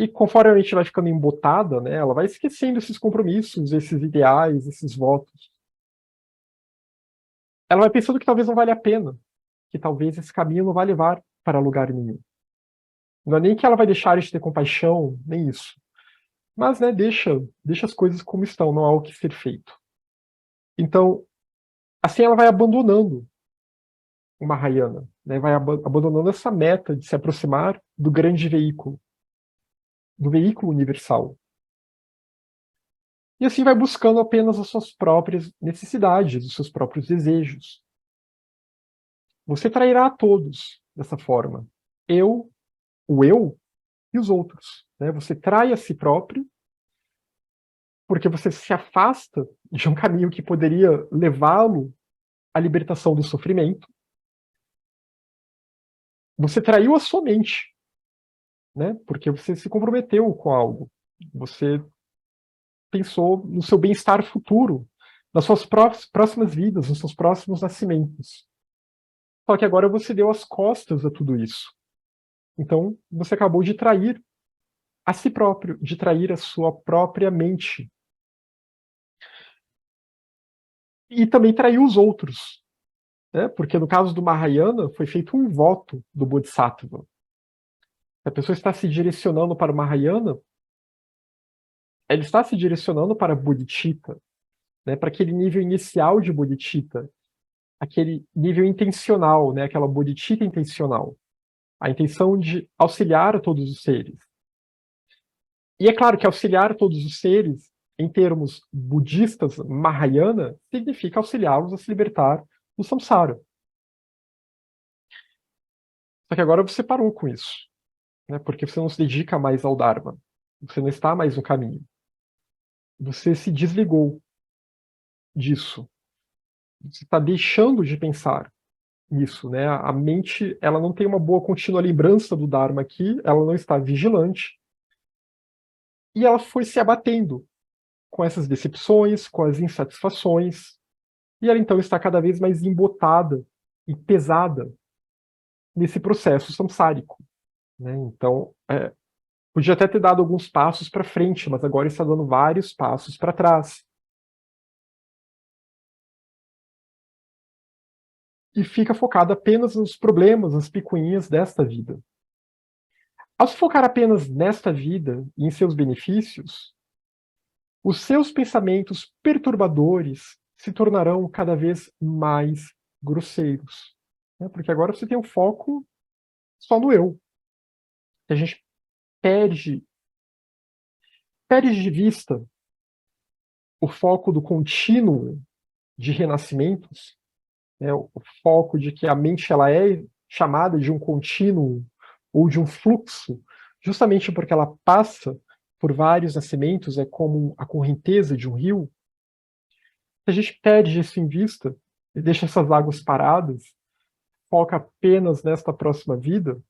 e conforme a mente vai ficando embotada, né, ela vai esquecendo esses compromissos, esses ideais, esses votos. Ela vai pensando que talvez não vale a pena, que talvez esse caminho não vai levar para lugar nenhum. Não é nem que ela vai deixar de ter compaixão, nem isso. Mas, né, deixa as coisas como estão, não há o que ser feito. Então, assim ela vai abandonando o Mahayana, né, vai abandonando essa meta de se aproximar do grande veículo. do veículo universal. E assim vai buscando apenas as suas próprias necessidades, os seus próprios desejos. Você trairá a todos dessa forma. O eu e os outros. Né? Você trai a si próprio, porque você se afasta de um caminho que poderia levá-lo à libertação do sofrimento. Você traiu a sua mente, né? Porque você se comprometeu com algo. Você pensou no seu bem-estar futuro, nas suas próximas vidas, nos seus próximos nascimentos. Só que agora você deu as costas a tudo isso. Então, você acabou de trair a si próprio, de trair a sua própria mente. E também traiu os outros, né? Porque no caso do Mahayana, foi feito um voto do Bodhisattva. A pessoa está se direcionando para o Mahayana, ela está se direcionando para Bodhicitta, né? Para aquele nível inicial de Bodhicitta, aquele nível intencional, né? Aquela Bodhicitta intencional. A intenção de auxiliar todos os seres. E é claro que auxiliar todos os seres, em termos budistas, Mahayana, significa auxiliá-los a se libertar do samsara. Só que agora você parou com isso, né? Porque você não se dedica mais ao Dharma. Você não está mais no caminho. Você se desligou disso. Você está deixando de pensar nisso, né? A mente, ela não tem uma boa contínua lembrança do Dharma aqui, ela não está vigilante, e ela foi se abatendo com essas decepções, com as insatisfações, e ela então está cada vez mais embotada e pesada nesse processo samsárico, né? Então, podia até ter dado alguns passos para frente, mas agora está dando vários passos para trás. E fica focado apenas nos problemas, nas picuinhas desta vida. Ao se focar apenas nesta vida e em seus benefícios, os seus pensamentos perturbadores se tornarão cada vez mais grosseiros, né? Porque agora você tem um foco só no eu. A gente perde, perde de vista o foco do contínuo de renascimentos, né? O foco de que a mente ela é chamada de um contínuo ou de um fluxo, justamente porque ela passa por vários nascimentos, é como a correnteza de um rio. Se a gente perde isso em vista e deixa essas águas paradas, foca apenas nesta próxima vida,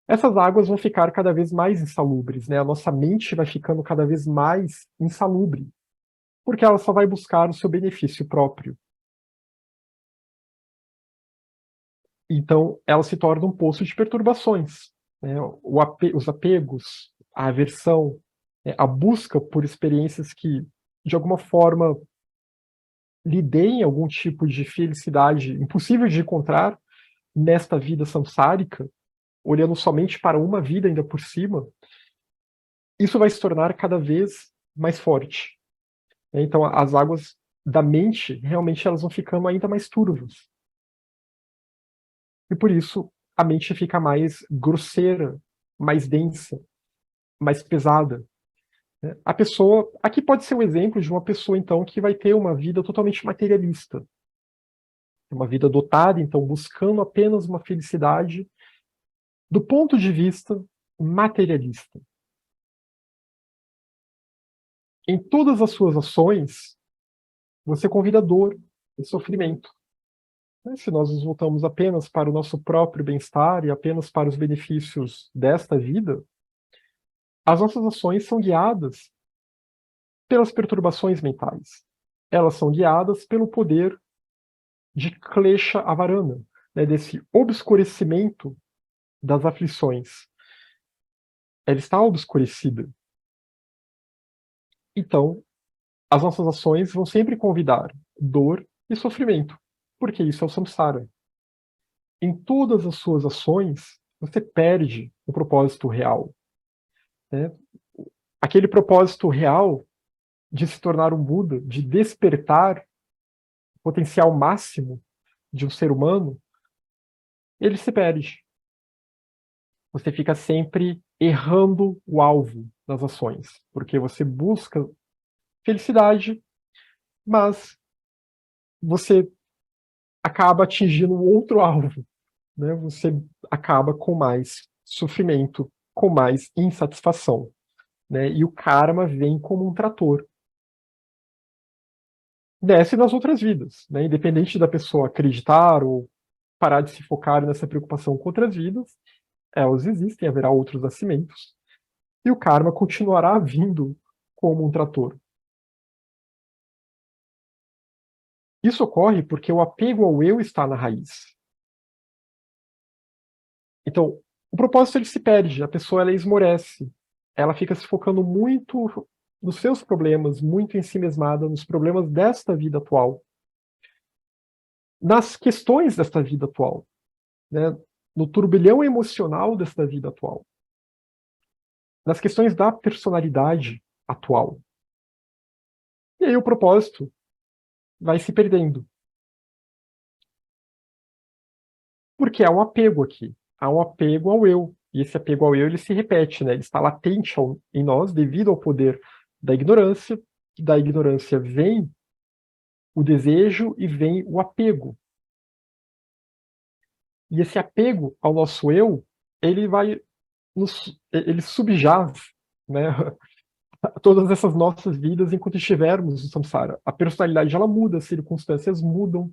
essas águas vão ficar cada vez mais insalubres, né? A nossa mente vai ficando cada vez mais insalubre, porque ela só vai buscar o seu benefício próprio. Então, ela se torna um poço de perturbações, né? Os apegos, a aversão, né? A busca por experiências que, de alguma forma, lhe deem algum tipo de felicidade impossível de encontrar nesta vida samsárica, olhando somente para uma vida ainda por cima, isso vai se tornar cada vez mais forte. Então, as águas da mente, realmente, elas vão ficando ainda mais turvas. E por isso, a mente fica mais grosseira, mais densa, mais pesada. A pessoa, aqui pode ser um exemplo de uma pessoa, então, que vai ter uma vida totalmente materialista. Uma vida dotada, então, buscando apenas uma felicidade do ponto de vista materialista. Em todas as suas ações, você convida dor e sofrimento. Se nós nos voltamos apenas para o nosso próprio bem-estar e apenas para os benefícios desta vida, as nossas ações são guiadas pelas perturbações mentais. Elas são guiadas pelo poder de Klesha Avarana, né, desse obscurecimento das aflições. Ela está obscurecida. Então, as nossas ações vão sempre convidar dor e sofrimento, porque isso é o samsara. Em todas as suas ações, você perde o propósito real, né? Aquele propósito real de se tornar um Buda, de despertar o potencial máximo de um ser humano, ele se perde. Você fica sempre errando o alvo, nas ações, porque você busca felicidade, mas você acaba atingindo um outro alvo, né? Você acaba com mais sofrimento, com mais insatisfação, né? E o karma vem como um trator. Desce nas outras vidas, né? Independente da pessoa acreditar ou parar de se focar nessa preocupação com outras vidas, elas existem, haverá outros nascimentos, e o karma continuará vindo como um trator. Isso ocorre porque o apego ao eu está na raiz. Então, o propósito ele se perde, a pessoa ela esmorece, ela fica se focando muito nos seus problemas, muito em si mesmada, nos problemas desta vida atual, nas questões desta vida atual, né? No turbilhão emocional desta vida atual, nas questões da personalidade atual. E aí o propósito vai se perdendo. Porque há um apego aqui. Há um apego ao eu. E esse apego ao eu ele se repete, né? Ele está latente em nós devido ao poder da ignorância. E da ignorância vem o desejo e vem o apego. E esse apego ao nosso eu, ele vai ele subjaz, né, todas essas nossas vidas enquanto estivermos no samsara. A personalidade ela muda, as circunstâncias mudam,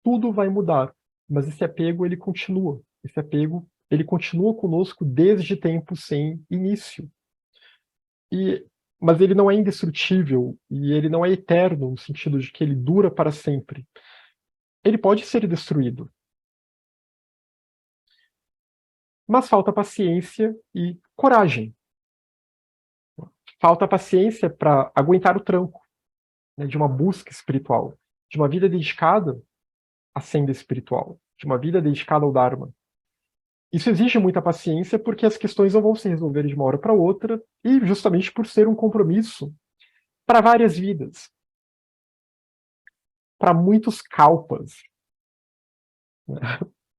tudo vai mudar, mas esse apego ele continua. Esse apego ele continua conosco desde tempos sem início. E mas ele não é indestrutível e ele não é eterno no sentido de que ele dura para sempre. Ele pode ser destruído, mas falta paciência e coragem. Falta paciência para aguentar o tranco, né, de uma busca espiritual, de uma vida dedicada à senda espiritual, de uma vida dedicada ao Dharma. Isso exige muita paciência porque as questões não vão se resolver de uma hora para outra e justamente por ser um compromisso para várias vidas, para muitos kalpas, né?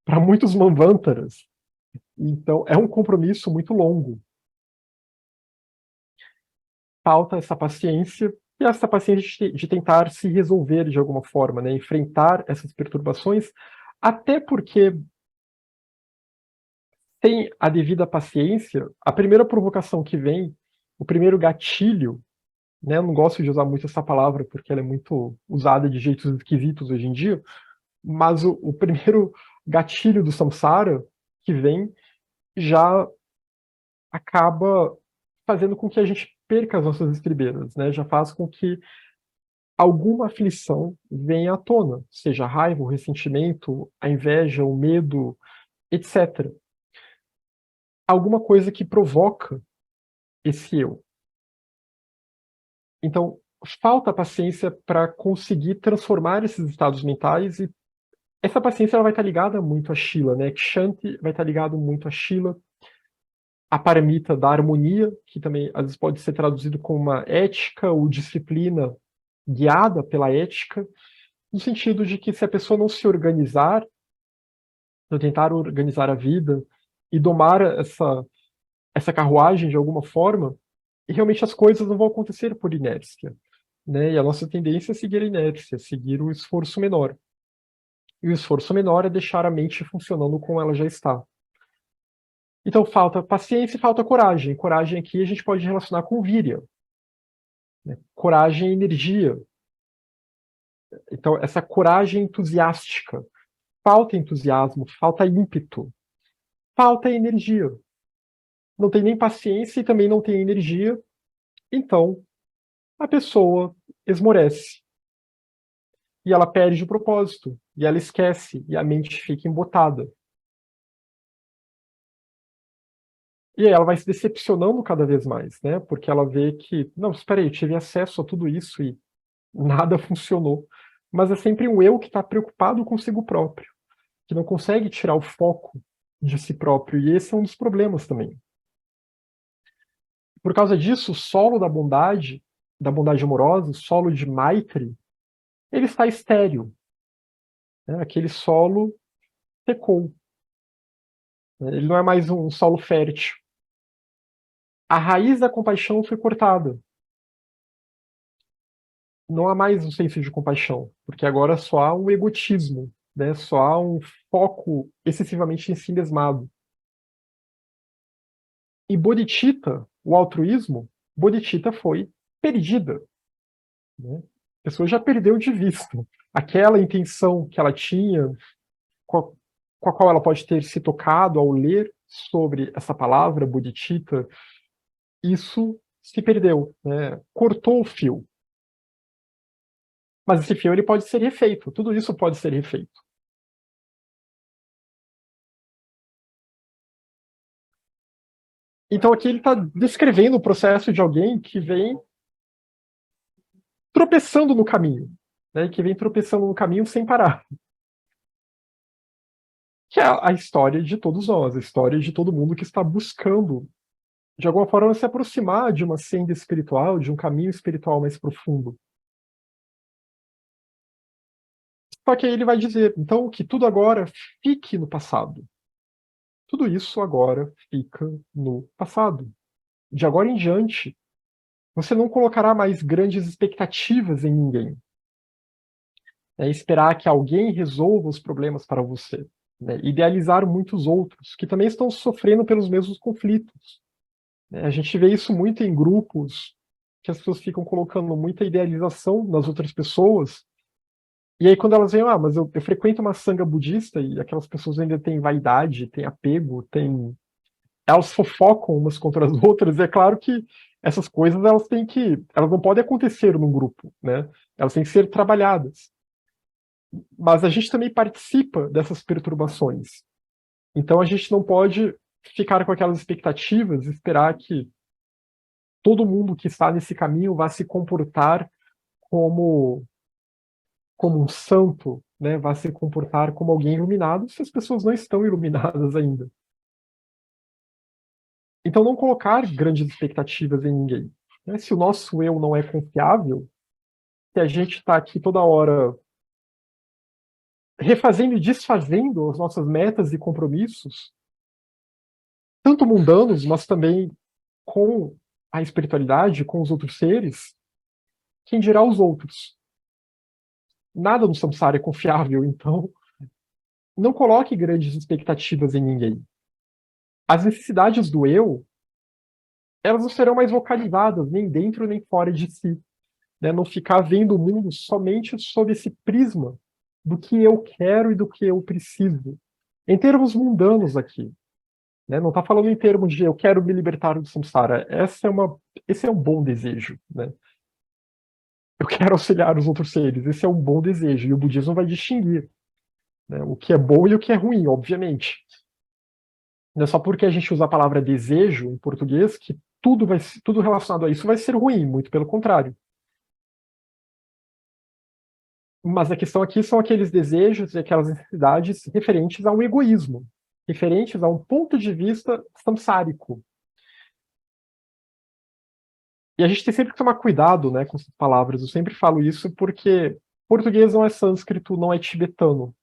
Para muitos manvantaras. Então é um compromisso muito longo. Falta essa paciência e essa paciência de tentar se resolver de alguma forma, né? Enfrentar essas perturbações, até porque tem a devida paciência, a primeira provocação que vem, o primeiro gatilho, né? Eu não gosto de usar muito essa palavra porque ela é muito usada de jeitos esquisitos hoje em dia, mas o primeiro gatilho do samsara que vem já acaba fazendo com que a gente perca as nossas estribeiras, né? Já faz com que alguma aflição venha à tona, seja a raiva, o ressentimento, a inveja, o medo, etc. Alguma coisa que provoca esse eu. Então, falta paciência para conseguir transformar esses estados mentais e essa paciência ela vai estar ligada muito a Shila, né? Kshanti vai estar ligado muito a Shila, a paramita da harmonia, que também às vezes pode ser traduzido como uma ética ou disciplina guiada pela ética, no sentido de que se a pessoa não se organizar, não tentar organizar a vida e domar essa carruagem de alguma forma, e realmente as coisas não vão acontecer por inércia, né? E a nossa tendência é seguir a inércia, seguir o esforço menor. E o esforço menor é deixar a mente funcionando como ela já está. Então falta paciência e falta coragem. Coragem aqui a gente pode relacionar com virya, né? Coragem e energia. Então essa coragem entusiástica. Falta entusiasmo, falta ímpeto, falta energia. Não tem nem paciência e também não tem energia. Então a pessoa esmorece. E ela perde o propósito. E ela esquece. E a mente fica embotada. E aí ela vai se decepcionando cada vez mais, né? Porque ela vê que, não, espera aí, eu tive acesso a tudo isso e nada funcionou. Mas é sempre um eu que está preocupado consigo próprio, que não consegue tirar o foco de si próprio. E esse é um dos problemas também. Por causa disso, o solo da bondade amorosa, o solo de Maitri, ele está estéril, né? Aquele solo secou, né? Ele não é mais um solo fértil. a raiz da compaixão foi cortada. Não há mais um senso de compaixão, porque agora só há um egotismo, né? Só há um foco excessivamente em si mesmado. E bodhicitta, o altruísmo, bodhicitta foi perdida, né? A pessoa já perdeu de vista aquela intenção que ela tinha, com a, com a qual ela pode ter se tocado ao ler sobre essa palavra, bodhicitta, isso se perdeu, né? Cortou o fio. Mas esse fio ele pode ser refeito, tudo isso pode ser refeito. Então aqui ele está descrevendo o processo de alguém que vem tropeçando no caminho, né? Que vem tropeçando no caminho sem parar. Que é a história de todos nós, a história de todo mundo que está buscando, de alguma forma, se aproximar de uma senda espiritual, de um caminho espiritual mais profundo. Só que aí ele vai dizer, então, que tudo agora fique no passado. Tudo isso agora fica no passado. De agora em diante, você não colocará mais grandes expectativas em ninguém. Esperar que alguém resolva os problemas para você. Idealizar muitos outros, que também estão sofrendo pelos mesmos conflitos. A gente vê isso muito em grupos, que as pessoas ficam colocando muita idealização nas outras pessoas, e aí quando elas veem, mas eu frequento uma sanga budista, e aquelas pessoas ainda têm vaidade, têm apego, elas fofocam umas contra as outras, e é claro que essas coisas elas não podem acontecer num grupo, né? Elas têm que ser trabalhadas. Mas a gente também participa dessas perturbações. Então a gente não pode ficar com aquelas expectativas, esperar que todo mundo que está nesse caminho vá se comportar como, como um santo, né? Vá se comportar como alguém iluminado, se as pessoas não estão iluminadas ainda. Então não colocar grandes expectativas em ninguém. Né? Se o nosso eu não é confiável, se a gente está aqui toda hora refazendo e desfazendo as nossas metas e compromissos, tanto mundanos, mas também com a espiritualidade, com os outros seres, quem dirá os outros? Nada no samsara é confiável, então não coloque grandes expectativas em ninguém. As necessidades do eu, elas não serão mais vocalizadas nem dentro nem fora de si. Né? Não ficar vendo o mundo somente sob esse prisma do que eu quero e do que eu preciso. Em termos mundanos aqui. Né? Não está falando em termos de eu quero me libertar do samsara. Esse é um bom desejo. Né? Eu quero auxiliar os outros seres. Esse é um bom desejo. E o budismo vai distinguir, né, o que é bom e o que é ruim, obviamente. Não é só porque a gente usa a palavra desejo em português que tudo relacionado a isso vai ser ruim, muito pelo contrário. Mas a questão aqui são aqueles desejos e aquelas necessidades referentes a um egoísmo, referentes a um ponto de vista samsárico. E a gente tem sempre que tomar cuidado, né, com essas palavras. Eu sempre falo isso porque português não é sânscrito, não é tibetano.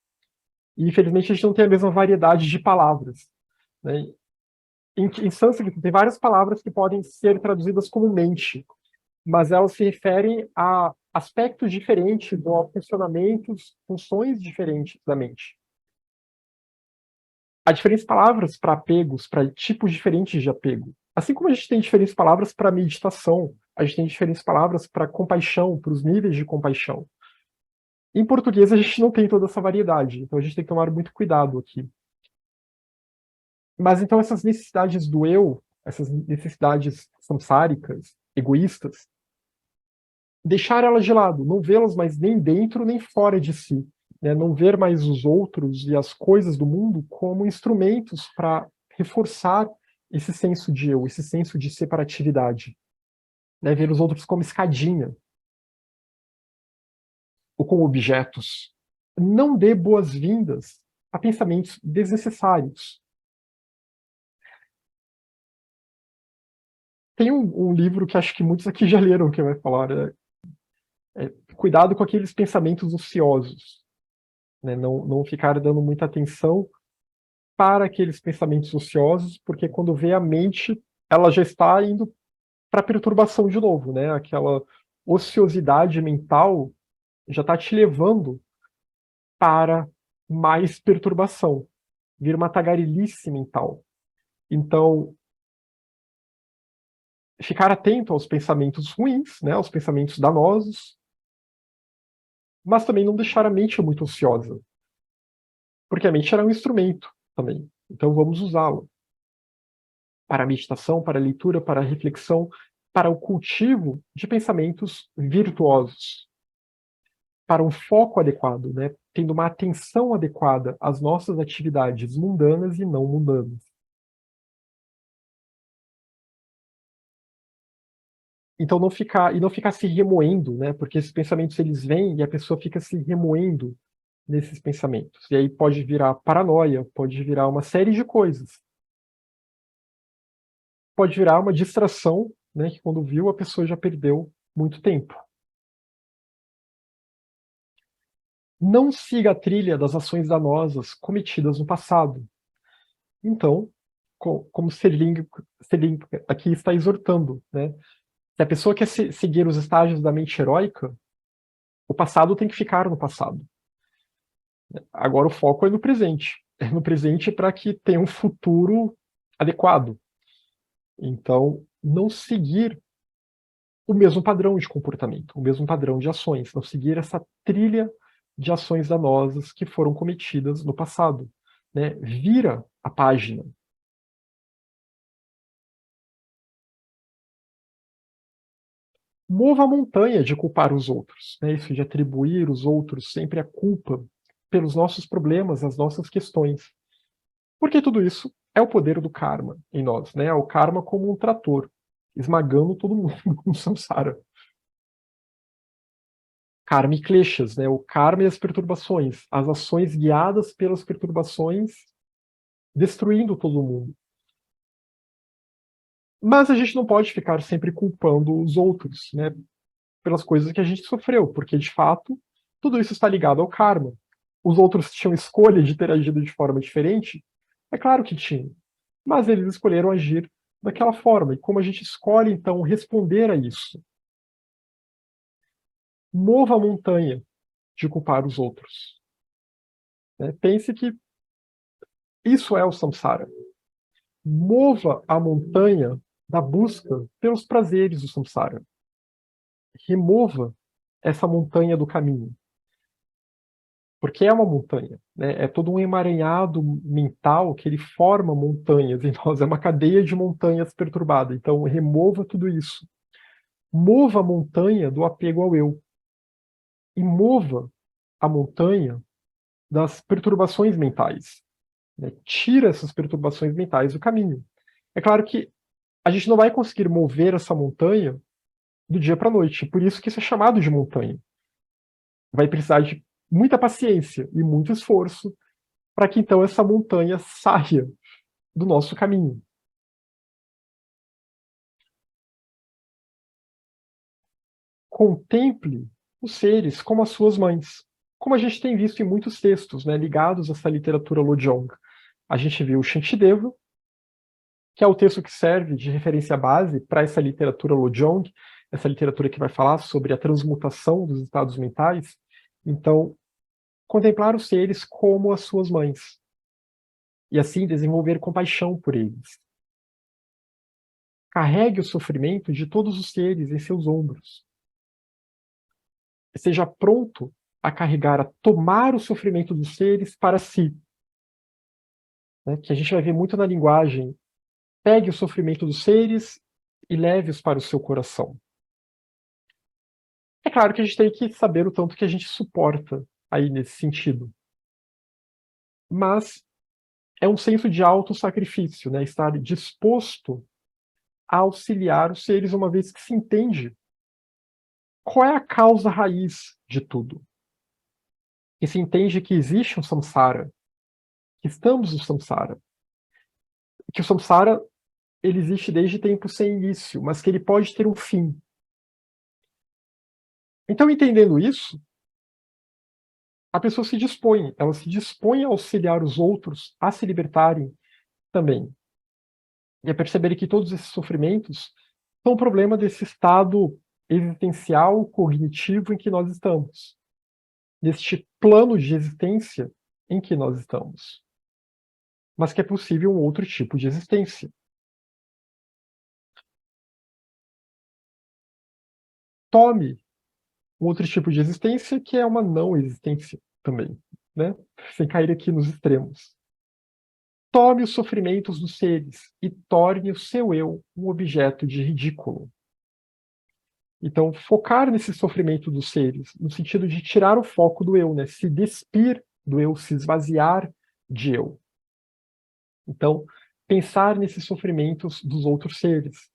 E infelizmente a gente não tem a mesma variedade de palavras. Né? Em sânscrito tem várias palavras que podem ser traduzidas como mente, mas elas se referem a aspectos diferentes ou a funcionamentos, funções diferentes da mente. Há diferentes palavras para apegos, para tipos diferentes de apego. Assim como a gente tem diferentes palavras para meditação, a gente tem diferentes palavras para compaixão, para os níveis de compaixão. Em português a gente não tem toda essa variedade, então a gente tem que tomar muito cuidado aqui. Mas então essas necessidades do eu, essas necessidades samsáricas, egoístas, deixar elas de lado, não vê-las mais nem dentro nem fora de si, né? Não ver mais os outros e as coisas do mundo como instrumentos para reforçar esse senso de eu, esse senso de separatividade, né? Ver os outros como escadinha ou como objetos. Não dê boas-vindas a pensamentos desnecessários. Tem um livro que acho que muitos aqui já leram que vai falar, cuidado com aqueles pensamentos ociosos, né? Não ficar dando muita atenção para aqueles pensamentos ociosos, porque quando vê a mente ela já está indo para perturbação de novo, né? Aquela ociosidade mental já está te levando para mais perturbação, vira uma tagarelice mental. Então, ficar atento aos pensamentos ruins, né, aos pensamentos danosos, mas também não deixar a mente muito ociosa, porque a mente era um instrumento também. Então vamos usá-la para a meditação, para a leitura, para a reflexão, para o cultivo de pensamentos virtuosos, para um foco adequado, né, tendo uma atenção adequada às nossas atividades mundanas e não mundanas. Então não ficar se remoendo, né? Porque esses pensamentos eles vêm e a pessoa fica se remoendo nesses pensamentos. E aí pode virar paranoia, pode virar uma série de coisas. Pode virar uma distração, né? Que quando viu a pessoa já perdeu muito tempo. Não siga a trilha das ações danosas cometidas no passado. Então, como Serling aqui está exortando, né? Se a pessoa quer seguir os estágios da mente heróica, o passado tem que ficar no passado. Agora o foco é no presente. É no presente para que tenha um futuro adequado. Então, não seguir o mesmo padrão de comportamento, o mesmo padrão de ações, não seguir essa trilha de ações danosas que foram cometidas no passado. Né? Vira a página. Mova a montanha de culpar os outros. Né? Isso de atribuir os outros sempre a culpa pelos nossos problemas, as nossas questões. Porque tudo isso é o poder do karma em nós, né? O karma como um trator, esmagando todo mundo com samsara. Karma e kleshas, né? O karma e as perturbações, as ações guiadas pelas perturbações, destruindo todo mundo. Mas a gente não pode ficar sempre culpando os outros, né? Pelas coisas que a gente sofreu, porque de fato tudo isso está ligado ao karma. Os outros tinham escolha de ter agido de forma diferente? É claro que tinham. Mas eles escolheram agir daquela forma. E como a gente escolhe, então, responder a isso? Mova a montanha de culpar os outros. Né? Pense que isso é o samsara. Mova a montanha da busca pelos prazeres do samsara. Remova essa montanha do caminho. Porque é uma montanha. Né? É todo um emaranhado mental que ele forma montanhas em nós. É uma cadeia de montanhas perturbada. Então, remova tudo isso. Mova a montanha do apego ao eu. E mova a montanha das perturbações mentais. Né? Tira essas perturbações mentais do caminho. É claro que a gente não vai conseguir mover essa montanha do dia para a noite. Por isso que isso é chamado de montanha. Vai precisar de muita paciência e muito esforço para que então essa montanha saia do nosso caminho. Contemple os seres como as suas mães, como a gente tem visto em muitos textos, né, ligados a essa literatura Lojong. A gente viu o Shantideva, que é o texto que serve de referência base para essa literatura Lojong, essa literatura que vai falar sobre a transmutação dos estados mentais. Então, contemplar os seres como as suas mães, e assim desenvolver compaixão por eles. Carregue o sofrimento de todos os seres em seus ombros. Seja pronto a carregar, a tomar o sofrimento dos seres para si. Né? Que a gente vai ver muito na linguagem. Pegue o sofrimento dos seres e leve-os para o seu coração. É claro que a gente tem que saber o tanto que a gente suporta aí nesse sentido. Mas é um senso de autossacrifício, né? Estar disposto a auxiliar os seres uma vez que se entende qual é a causa raiz de tudo. E se entende que existe um samsara, que estamos no samsara. Que o samsara ele existe desde tempo sem início, mas que ele pode ter um fim. Então, entendendo isso, a pessoa se dispõe, ela se dispõe a auxiliar os outros a se libertarem também. E é perceber que todos esses sofrimentos são um problema desse estado existencial, cognitivo em que nós estamos, deste plano de existência em que nós estamos. Mas que é possível um outro tipo de existência. Tome um outro tipo de existência que é uma não existência também, né? Sem cair aqui nos extremos. Tome os sofrimentos dos seres e torne o seu eu um objeto de ridículo. Então, focar nesse sofrimento dos seres, no sentido de tirar o foco do eu, né? Se despir do eu, se esvaziar de eu. Então, pensar nesses sofrimentos dos outros seres.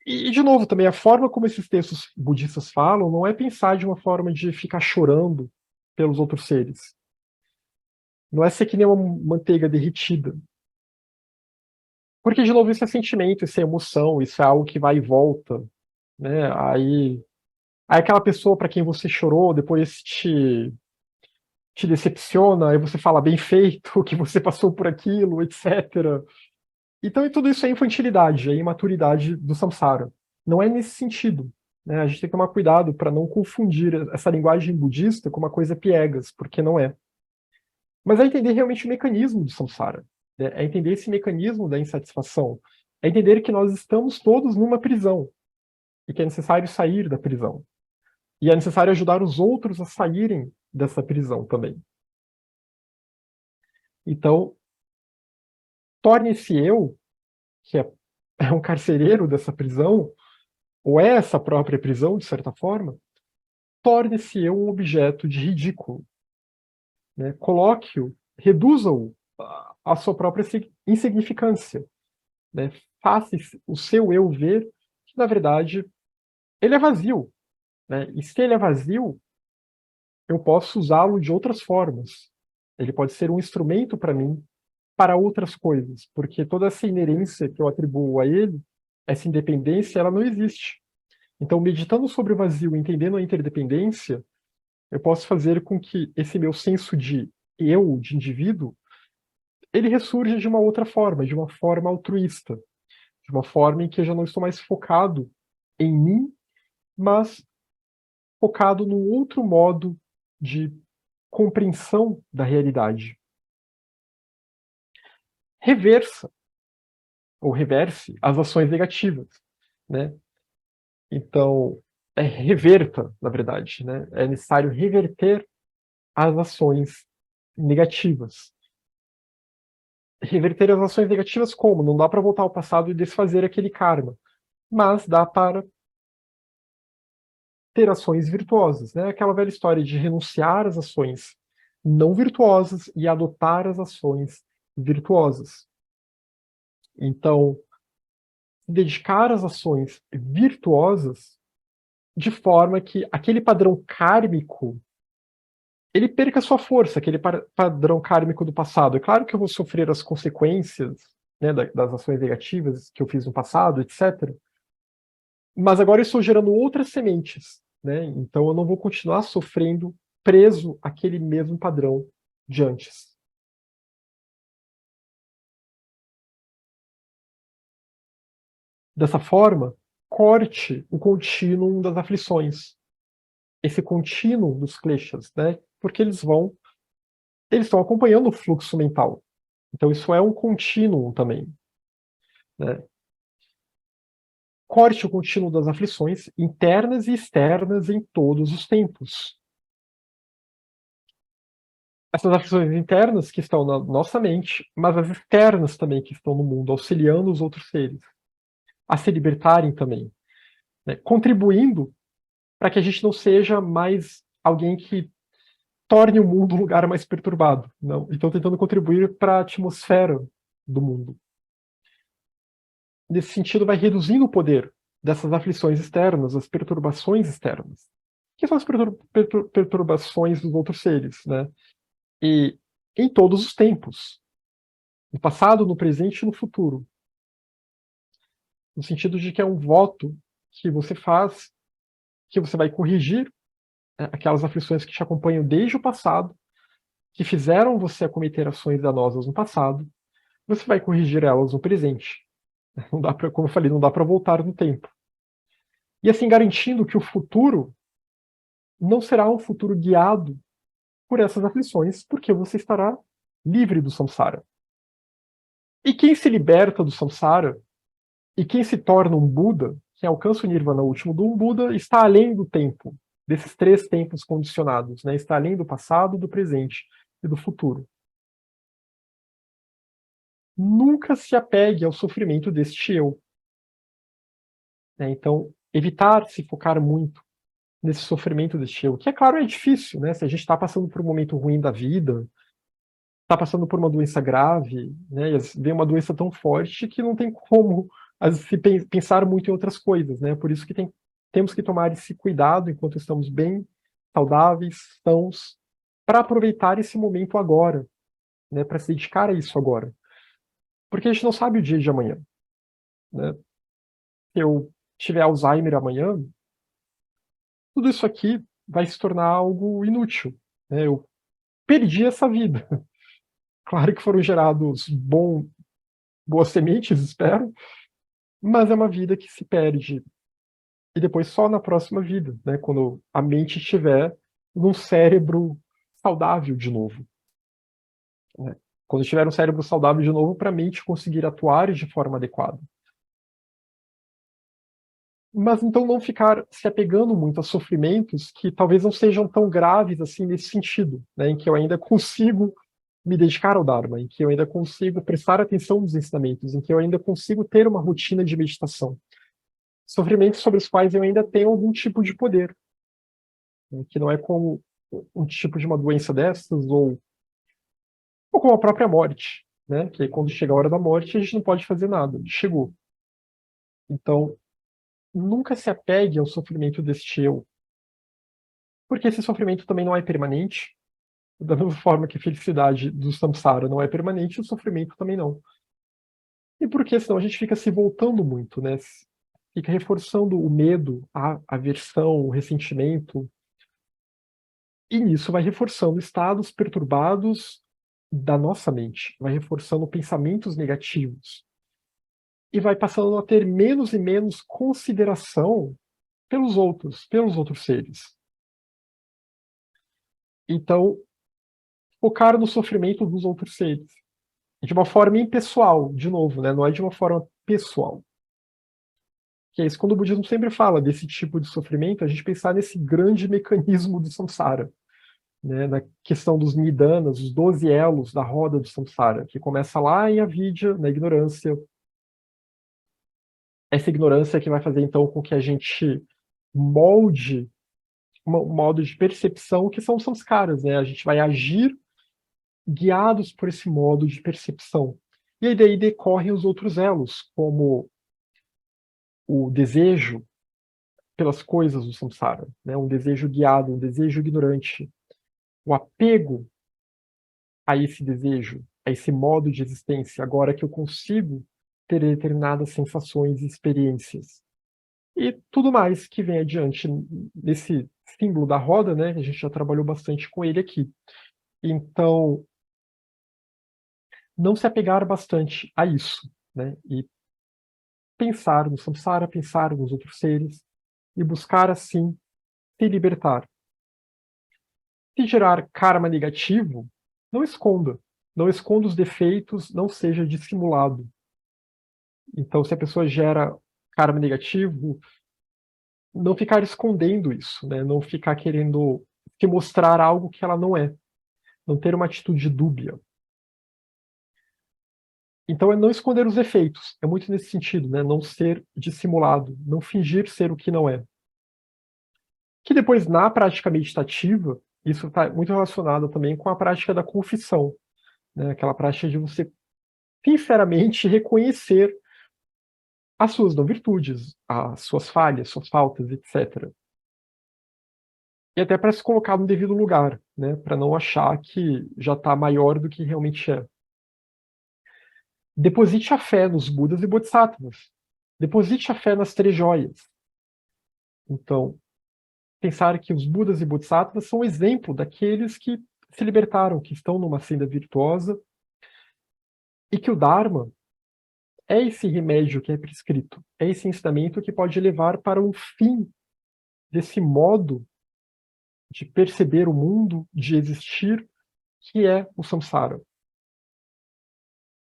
E, de novo, também a forma como esses textos budistas falam não é pensar de uma forma de ficar chorando pelos outros seres. Não é ser que nem uma manteiga derretida. Porque, de novo, isso é sentimento, isso é emoção, isso é algo que vai e volta, né? Aí aquela pessoa para quem você chorou, depois te decepciona, aí você fala bem feito, que você passou por aquilo, etc. Então, tudo isso é infantilidade, é imaturidade do samsara. Não é nesse sentido, né? A gente tem que tomar cuidado para não confundir essa linguagem budista com uma coisa piegas, porque não é. Mas é entender realmente o mecanismo do samsara, né? É entender esse mecanismo da insatisfação, é entender que nós estamos todos numa prisão e que é necessário sair da prisão. E é necessário ajudar os outros a saírem dessa prisão também. Então, torne esse eu, que é um carcereiro dessa prisão, ou é essa própria prisão, de certa forma, torne esse eu um objeto de ridículo. Né? Coloque-o, reduza-o à sua própria insignificância. Né? Faça o seu eu ver que, na verdade, ele é vazio. Né? E se ele é vazio, eu posso usá-lo de outras formas. Ele pode ser um instrumento para mim para outras coisas, porque toda essa inerência que eu atribuo a ele, essa independência, ela não existe. Então, meditando sobre o vazio, entendendo a interdependência, eu posso fazer com que esse meu senso de eu, de indivíduo, ele ressurja de uma outra forma, de uma forma altruísta, de uma forma em que eu já não estou mais focado em mim, mas focado num outro modo de compreensão da realidade. Reversa, ou reverse, as ações negativas, né? Então, reverta, na verdade, né? É necessário reverter as ações negativas. Reverter as ações negativas como? Não dá para voltar ao passado e desfazer aquele karma, mas dá para ter ações virtuosas, né? Aquela velha história de renunciar às ações não virtuosas e adotar as ações virtuosas. Então, dedicar às ações virtuosas de forma que aquele padrão kármico ele perca sua força, aquele padrão kármico do passado. É claro que eu vou sofrer as consequências, né, das ações negativas que eu fiz no passado, etc. Mas agora eu estou gerando outras sementes, né? Então eu não vou continuar sofrendo preso àquele mesmo padrão de antes. Dessa forma, corte o contínuo das aflições, esse contínuo dos kleshas, né? Porque eles estão acompanhando o fluxo mental. Então isso é um contínuo também, né? Corte o contínuo das aflições internas e externas em todos os tempos. Essas aflições internas que estão na nossa mente, mas as externas também que estão no mundo, auxiliando os outros seres a se libertarem também, né? Contribuindo para que a gente não seja mais alguém que torne o mundo um lugar mais perturbado. Não. Então, tentando contribuir para a atmosfera do mundo. Nesse sentido, vai reduzindo o poder dessas aflições externas, as perturbações externas, que são as perturbações dos outros seres, né? E em todos os tempos, no passado, no presente e no futuro, no sentido de que é um voto que você faz, que você vai corrigir, né, aquelas aflições que te acompanham desde o passado, que fizeram você cometer ações danosas no passado, você vai corrigir elas no presente. Não dá para, como eu falei, não dá para voltar no tempo. E assim garantindo que o futuro não será um futuro guiado por essas aflições, porque você estará livre do samsara. E quem se liberta do samsara e quem se torna um Buda, quem alcança o nirvana último do um Buda, está além do tempo, desses três tempos condicionados, né? Está além do passado, do presente e do futuro. Nunca se apegue ao sofrimento deste eu. Né? Então, evitar se focar muito nesse sofrimento deste eu, que é claro, é difícil, né? Se a gente está passando por um momento ruim da vida, está passando por uma doença grave, né? E vem uma doença tão forte que não tem como se pensar muito em outras coisas, né? Por isso que temos que tomar esse cuidado enquanto estamos bem, saudáveis, sãos, para aproveitar esse momento agora, né? Para se dedicar a isso agora. Porque a gente não sabe o dia de amanhã, né? Se eu tiver Alzheimer amanhã, tudo isso aqui vai se tornar algo inútil, né? Eu perdi essa vida. Claro que foram gerados boas sementes, espero, mas é uma vida que se perde. E depois só na próxima vida, né? Quando a mente estiver num cérebro saudável de novo. Né? Quando estiver um cérebro saudável de novo, para a mente conseguir atuar de forma adequada. Mas então não ficar se apegando muito a sofrimentos que talvez não sejam tão graves assim nesse sentido, né? Em que eu ainda consigo me dedicar ao Dharma, em que eu ainda consigo prestar atenção nos ensinamentos, em que eu ainda consigo ter uma rotina de meditação. Sofrimentos sobre os quais eu ainda tenho algum tipo de poder, né? Que não é como um tipo de uma doença dessas, ou como a própria morte, né? Que quando chega a hora da morte, a gente não pode fazer nada, chegou. Então, nunca se apegue ao sofrimento deste eu, porque esse sofrimento também não é permanente, da mesma forma que a felicidade do samsara não é permanente, o sofrimento também não. E porque senão a gente fica se voltando muito, né? Fica reforçando o medo, a aversão, o ressentimento, e nisso vai reforçando estados perturbados da nossa mente, vai reforçando pensamentos negativos e vai passando a ter menos e menos consideração pelos outros seres. Então, focar no sofrimento dos outros seres. De uma forma impessoal, de novo, né? Não é de uma forma pessoal. Que é isso, quando o budismo sempre fala desse tipo de sofrimento, a gente pensar nesse grande mecanismo do samsara, né? Na questão dos nidanas, os 12 elos da roda do samsara, que começa lá em avidya, na ignorância. Essa ignorância que vai fazer, então, com que a gente molde um modo de percepção que são os samskaras, né? A gente vai agir guiados por esse modo de percepção. E aí daí decorrem os outros elos, como o desejo pelas coisas do samsara, né? Um desejo guiado, um desejo ignorante, o apego a esse desejo, a esse modo de existência, agora que eu consigo ter determinadas sensações e experiências. E tudo mais que vem adiante nesse símbolo da roda, né? A gente já trabalhou bastante com ele aqui. Então, não se apegar bastante a isso, né? E pensar no samsara, pensar nos outros seres e buscar assim se libertar. Se gerar karma negativo, não esconda. Não esconda os defeitos, não seja dissimulado. Então, se a pessoa gera karma negativo, não ficar escondendo isso, né? Não ficar querendo se mostrar algo que ela não é. Não ter uma atitude dúbia. Então, é não esconder os defeitos. É muito nesse sentido, né? Não ser dissimulado, não fingir ser o que não é. Que depois, na prática meditativa, isso está muito relacionado também com a prática da confissão, né? Aquela prática de você sinceramente reconhecer as suas não virtudes, as suas falhas, suas faltas, etc. E até para se colocar no devido lugar, né? Para não achar que já está maior do que realmente é. Deposite a fé nos Budas e Bodhisattvas. Deposite a fé nas três joias. Então, pensar que os Budas e Bodhisattvas são um exemplo daqueles que se libertaram, que estão numa senda virtuosa E que o Dharma é esse remédio que é prescrito, é esse ensinamento que pode levar para um fim desse modo de perceber o mundo, de existir, que é o samsara,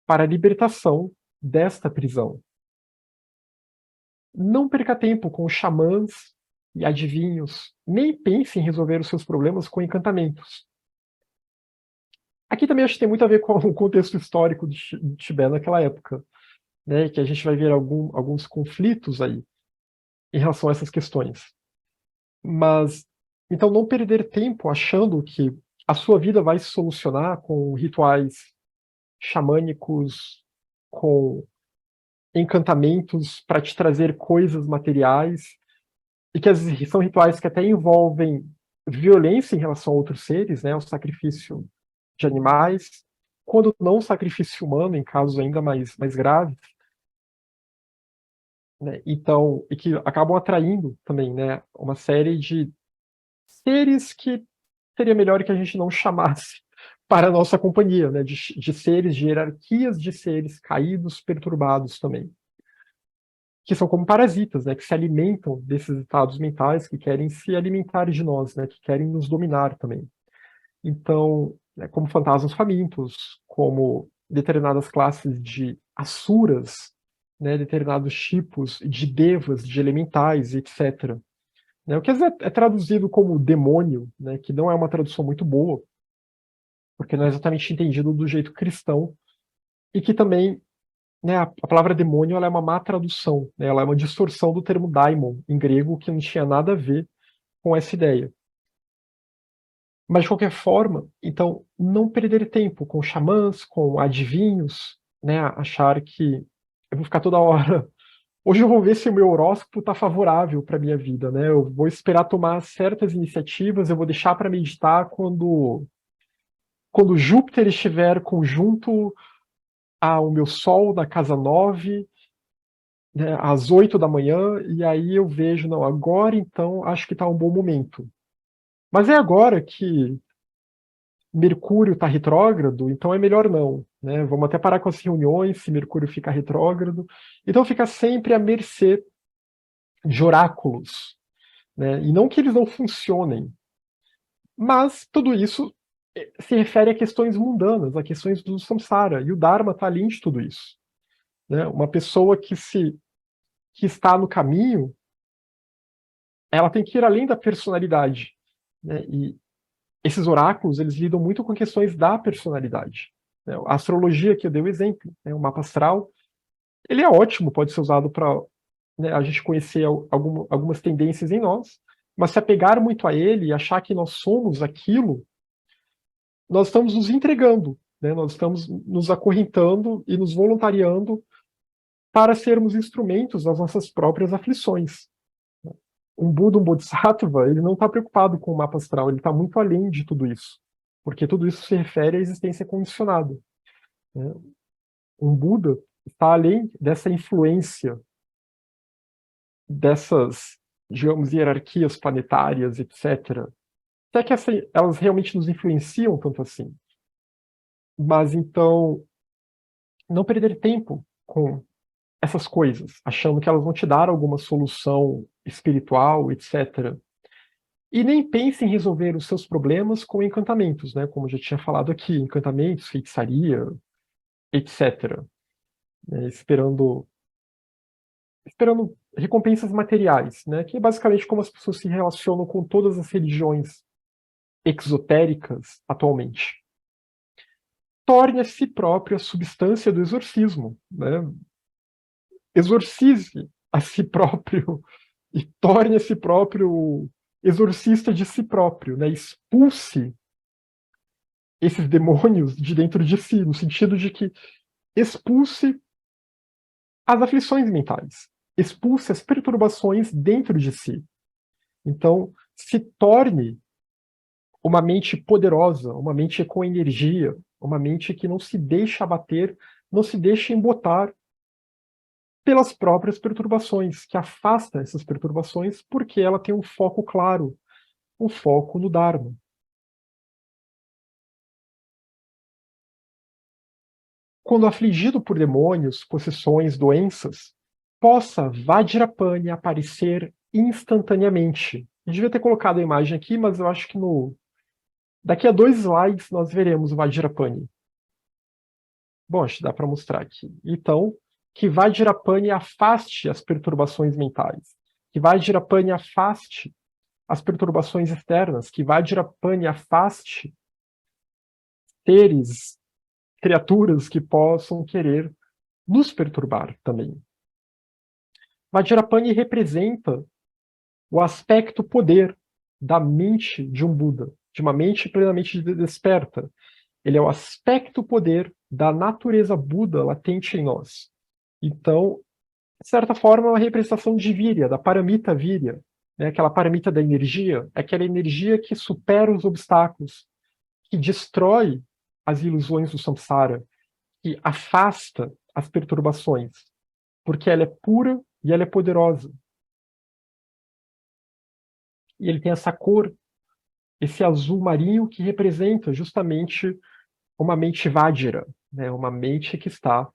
para a libertação desta prisão. Não perca tempo com xamãs e adivinhos, nem pense em resolver os seus problemas com encantamentos. Aqui também acho que tem muito a ver com o contexto histórico de Tibete naquela época, né, que a gente vai ver alguns conflitos aí em relação a essas questões. Mas, então, não perder tempo achando que a sua vida vai se solucionar com rituais xamânicos, com encantamentos para te trazer coisas materiais, e que são rituais que até envolvem violência em relação a outros seres, né, o sacrifício de animais, quando não o sacrifício humano, em casos ainda mais graves, né, então, e que acabam atraindo também, né, uma série de seres que seria melhor que a gente não chamasse para a nossa companhia, né, de seres, de hierarquias de seres caídos, perturbados também, que são como parasitas, né, que se alimentam desses estados mentais, que querem se alimentar de nós, né, que querem nos dominar também. Então, né, como fantasmas famintos, como determinadas classes de asuras, né, determinados tipos de devas, de elementais, etc. Né, o que às vezes é traduzido como demônio, né, que não é uma tradução muito boa, porque não é exatamente entendido do jeito cristão, e que também, né, a palavra demônio ela é uma má tradução, né, ela é uma distorção do termo daimon, em grego, que não tinha nada a ver com essa ideia. Mas, de qualquer forma, então, não perder tempo com xamãs, com adivinhos, né, achar que eu vou ficar toda hora. Hoje eu vou ver se o meu horóscopo está favorável para minha vida, né? Eu vou esperar tomar certas iniciativas, eu vou deixar para meditar quando Júpiter estiver conjunto ao meu Sol na casa 9, né, às 8 da manhã, e aí eu vejo, não, agora então acho que está um bom momento. Mas é agora que Mercúrio está retrógrado, então é melhor não, né? Vamos até parar com as reuniões se Mercúrio fica retrógrado. Então fica sempre à mercê de oráculos, né? E não que eles não funcionem, mas tudo isso se refere a questões mundanas, a questões do samsara, e o Dharma está além de tudo isso, né? Uma pessoa que está no caminho, ela tem que ir além da personalidade, né? E esses oráculos, eles lidam muito com questões da personalidade, né? A astrologia, que eu dei o exemplo, né? O mapa astral, ele é ótimo, pode ser usado para, né, a gente conhecer algumas tendências em nós, mas se apegar muito a ele e achar que nós somos aquilo, nós estamos nos entregando, né? Nós estamos nos acorrentando e nos voluntariando para sermos instrumentos das nossas próprias aflições. Um Buda, um Bodhisattva, ele não está preocupado com o mapa astral, ele está muito além de tudo isso, porque tudo isso se refere à existência condicionada, né? Um Buda está além dessa influência, dessas, digamos, hierarquias planetárias, etc. Até que elas realmente nos influenciam tanto assim. Mas então, não perder tempo com essas coisas, achando que elas vão te dar alguma solução espiritual, etc. E nem pense em resolver os seus problemas com encantamentos, né? Como eu já tinha falado aqui, encantamentos, feitiçaria, etc. Né? Esperando recompensas materiais, né? Que é basicamente como as pessoas se relacionam com todas as religiões exotéricas atualmente. Torne a si próprio a substância do exorcismo, né? Exorcize a si próprio e torne a si próprio exorcista de si próprio, né? Expulse esses demônios de dentro de si, no sentido de que expulse as aflições mentais, expulse as perturbações dentro de si. Então, se torne uma mente poderosa, uma mente com energia, uma mente que não se deixa abater, não se deixa embotar pelas próprias perturbações, que afasta essas perturbações porque ela tem um foco claro, um foco no Dharma. quando afligido por demônios, possessões, doenças, possa Vajrapani aparecer instantaneamente. Eu devia ter colocado a imagem aqui, mas eu acho que daqui a 2 slides nós veremos o Vajrapani. Bom, acho que dá para mostrar aqui. Então, que Vajrapani afaste as perturbações mentais, que Vajrapani afaste as perturbações externas, que Vajrapani afaste seres, criaturas que possam querer nos perturbar também. Vajrapani representa o aspecto poder da mente de um Buda, de uma mente plenamente desperta. Ele é o aspecto poder da natureza Buda latente em nós. Então, de certa forma, é uma representação de Virya, da Paramita Virya, né? Aquela paramita da energia, é aquela energia que supera os obstáculos, que destrói as ilusões do samsara, que afasta as perturbações, porque ela é pura e ela é poderosa. E ele tem essa cor, esse azul marinho que representa justamente uma mente Vajra, né? Uma mente que está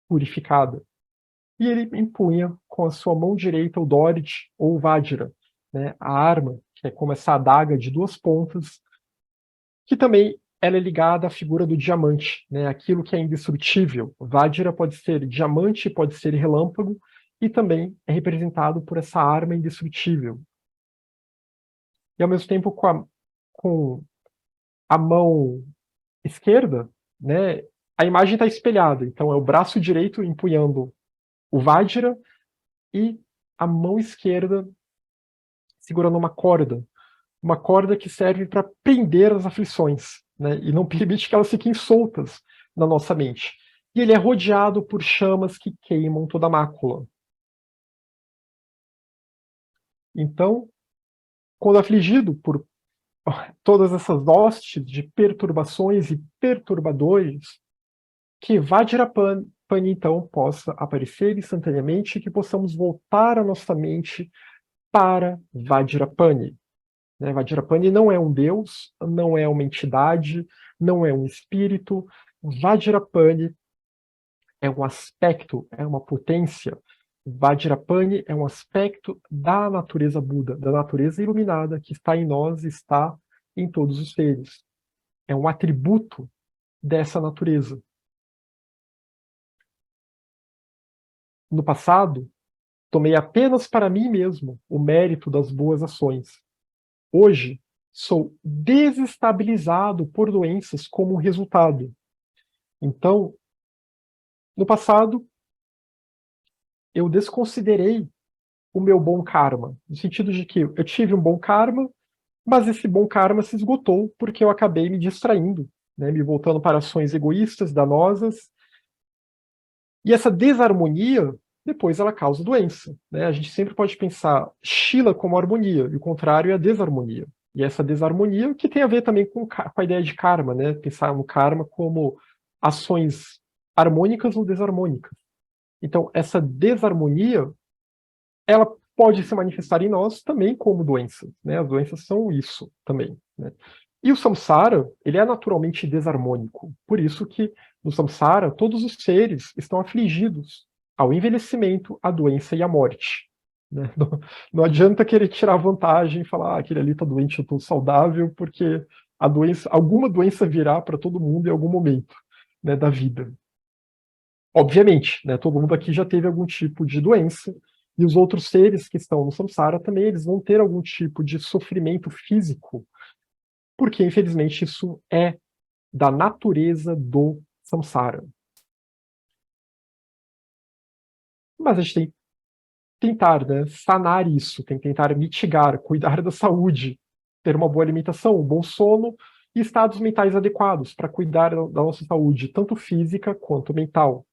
purificada. E ele empunha com a sua mão direita o Dorit, ou o Vajra, né? A arma, que é como essa adaga de 2 pontas, que também ela é ligada à figura do diamante, né? Aquilo que é indestrutível. Vajra pode ser diamante, pode ser relâmpago, e também é representado por essa arma indestrutível. E ao mesmo tempo, com a mão esquerda, né, a imagem está espelhada. Então é o braço direito empunhando o Vajra e a mão esquerda segurando uma corda que serve para prender as aflições, né, e não permite que elas fiquem soltas na nossa mente. E ele é rodeado por chamas que queimam toda a mácula. Então, quando afligido por todas essas hostes de perturbações e perturbadores, que Vajrapani então possa aparecer instantaneamente e que possamos voltar a nossa mente para Vajrapani. Né? Vajrapani não é um deus, não é uma entidade, não é um espírito. Vajrapani é um aspecto, é uma potência. Vajrapani é um aspecto da natureza Buda, da natureza iluminada que está em nós e está em todos os seres. É um atributo dessa natureza. No passado, tomei apenas para mim mesmo o mérito das boas ações. Hoje, sou desestabilizado por doenças como resultado. Então, no passado, eu desconsiderei o meu bom karma, no sentido de que eu tive um bom karma, mas esse bom karma se esgotou porque eu acabei me distraindo, né, me voltando para ações egoístas, danosas, e essa desarmonia, depois ela causa doença. Né? A gente sempre pode pensar Shila como harmonia, e o contrário é a desarmonia. E essa desarmonia que tem a ver também com a ideia de karma, né? Pensar no karma como ações harmônicas ou desarmônicas. Então, essa desarmonia, ela pode se manifestar em nós também como doenças. Né? As doenças são isso também. Né? E o samsara, ele é naturalmente desarmônico. Por isso que no samsara todos os seres estão afligidos ao envelhecimento, à doença e à morte. Né? Não adianta querer tirar vantagem e falar aquele ali está doente, eu estou saudável, porque alguma doença virá para todo mundo em algum momento, né, da vida. Obviamente, né, todo mundo aqui já teve algum tipo de doença, e os outros seres que estão no samsara também eles vão ter algum tipo de sofrimento físico, porque infelizmente isso é da natureza do samsara. Mas a gente tem que tentar, né, sanar isso, tem que tentar mitigar, cuidar da saúde, ter uma boa alimentação, um bom sono e estados mentais adequados para cuidar da nossa saúde, tanto física quanto mental.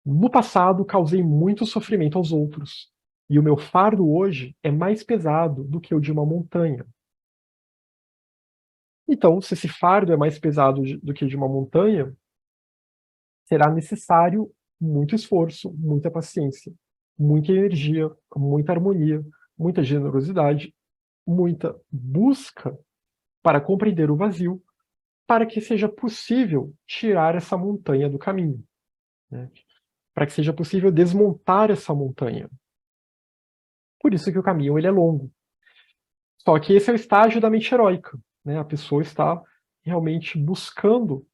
No passado, causei muito sofrimento aos outros, e o meu fardo hoje é mais pesado do que o de uma montanha. Então, se esse fardo é mais pesado do que o de uma montanha, será necessário muito esforço, muita paciência, muita energia, muita harmonia, muita generosidade, muita busca para compreender o vazio, para que seja possível tirar essa montanha do caminho, né? Para que seja possível desmontar essa montanha. Por isso que o caminho ele é longo. Só que esse é o estágio da mente heróica, né? A pessoa está realmente buscando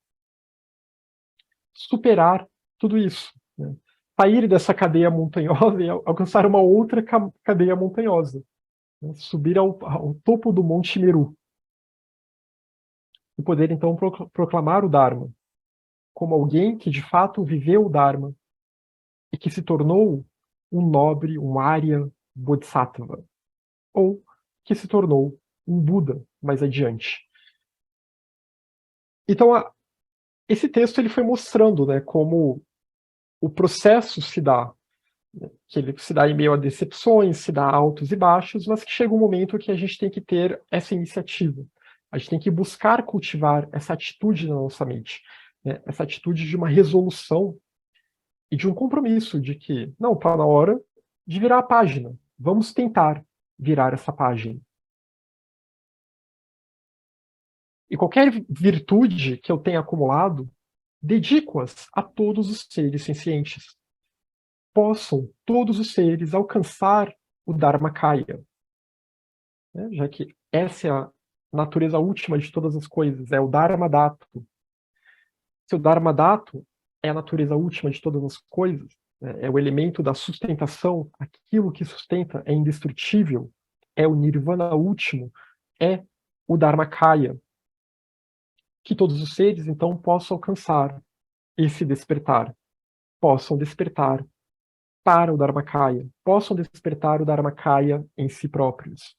superar tudo isso, né? Sair dessa cadeia montanhosa e alcançar uma outra cadeia montanhosa, né? Subir ao topo do Monte Meru e poder então proclamar o Dharma como alguém que de fato viveu o Dharma e que se tornou um nobre, um Arya Bodhisattva, ou que se tornou um Buda mais adiante. Então, esse texto ele foi mostrando, né, como o processo se dá, né, que ele se dá em meio a decepções, se dá altos e baixos, mas que chega um momento que a gente tem que ter essa iniciativa. A gente tem que buscar cultivar essa atitude na nossa mente, né, essa atitude de uma resolução e de um compromisso de que, não, está na hora de virar a página. Vamos tentar virar essa página. E qualquer virtude que eu tenha acumulado, dedico-as a todos os seres sencientes. Possam todos os seres alcançar o Dharmakaya, né? Já que essa é a natureza última de todas as coisas, é o Dharmadato. Se o Dharmadato é a natureza última de todas as coisas, né, é o elemento da sustentação, aquilo que sustenta é indestrutível, é o Nirvana último, é o Dharmakaya, que todos os seres então possam alcançar esse despertar, possam despertar para o Dharmakaya, possam despertar o Dharmakaya em si próprios.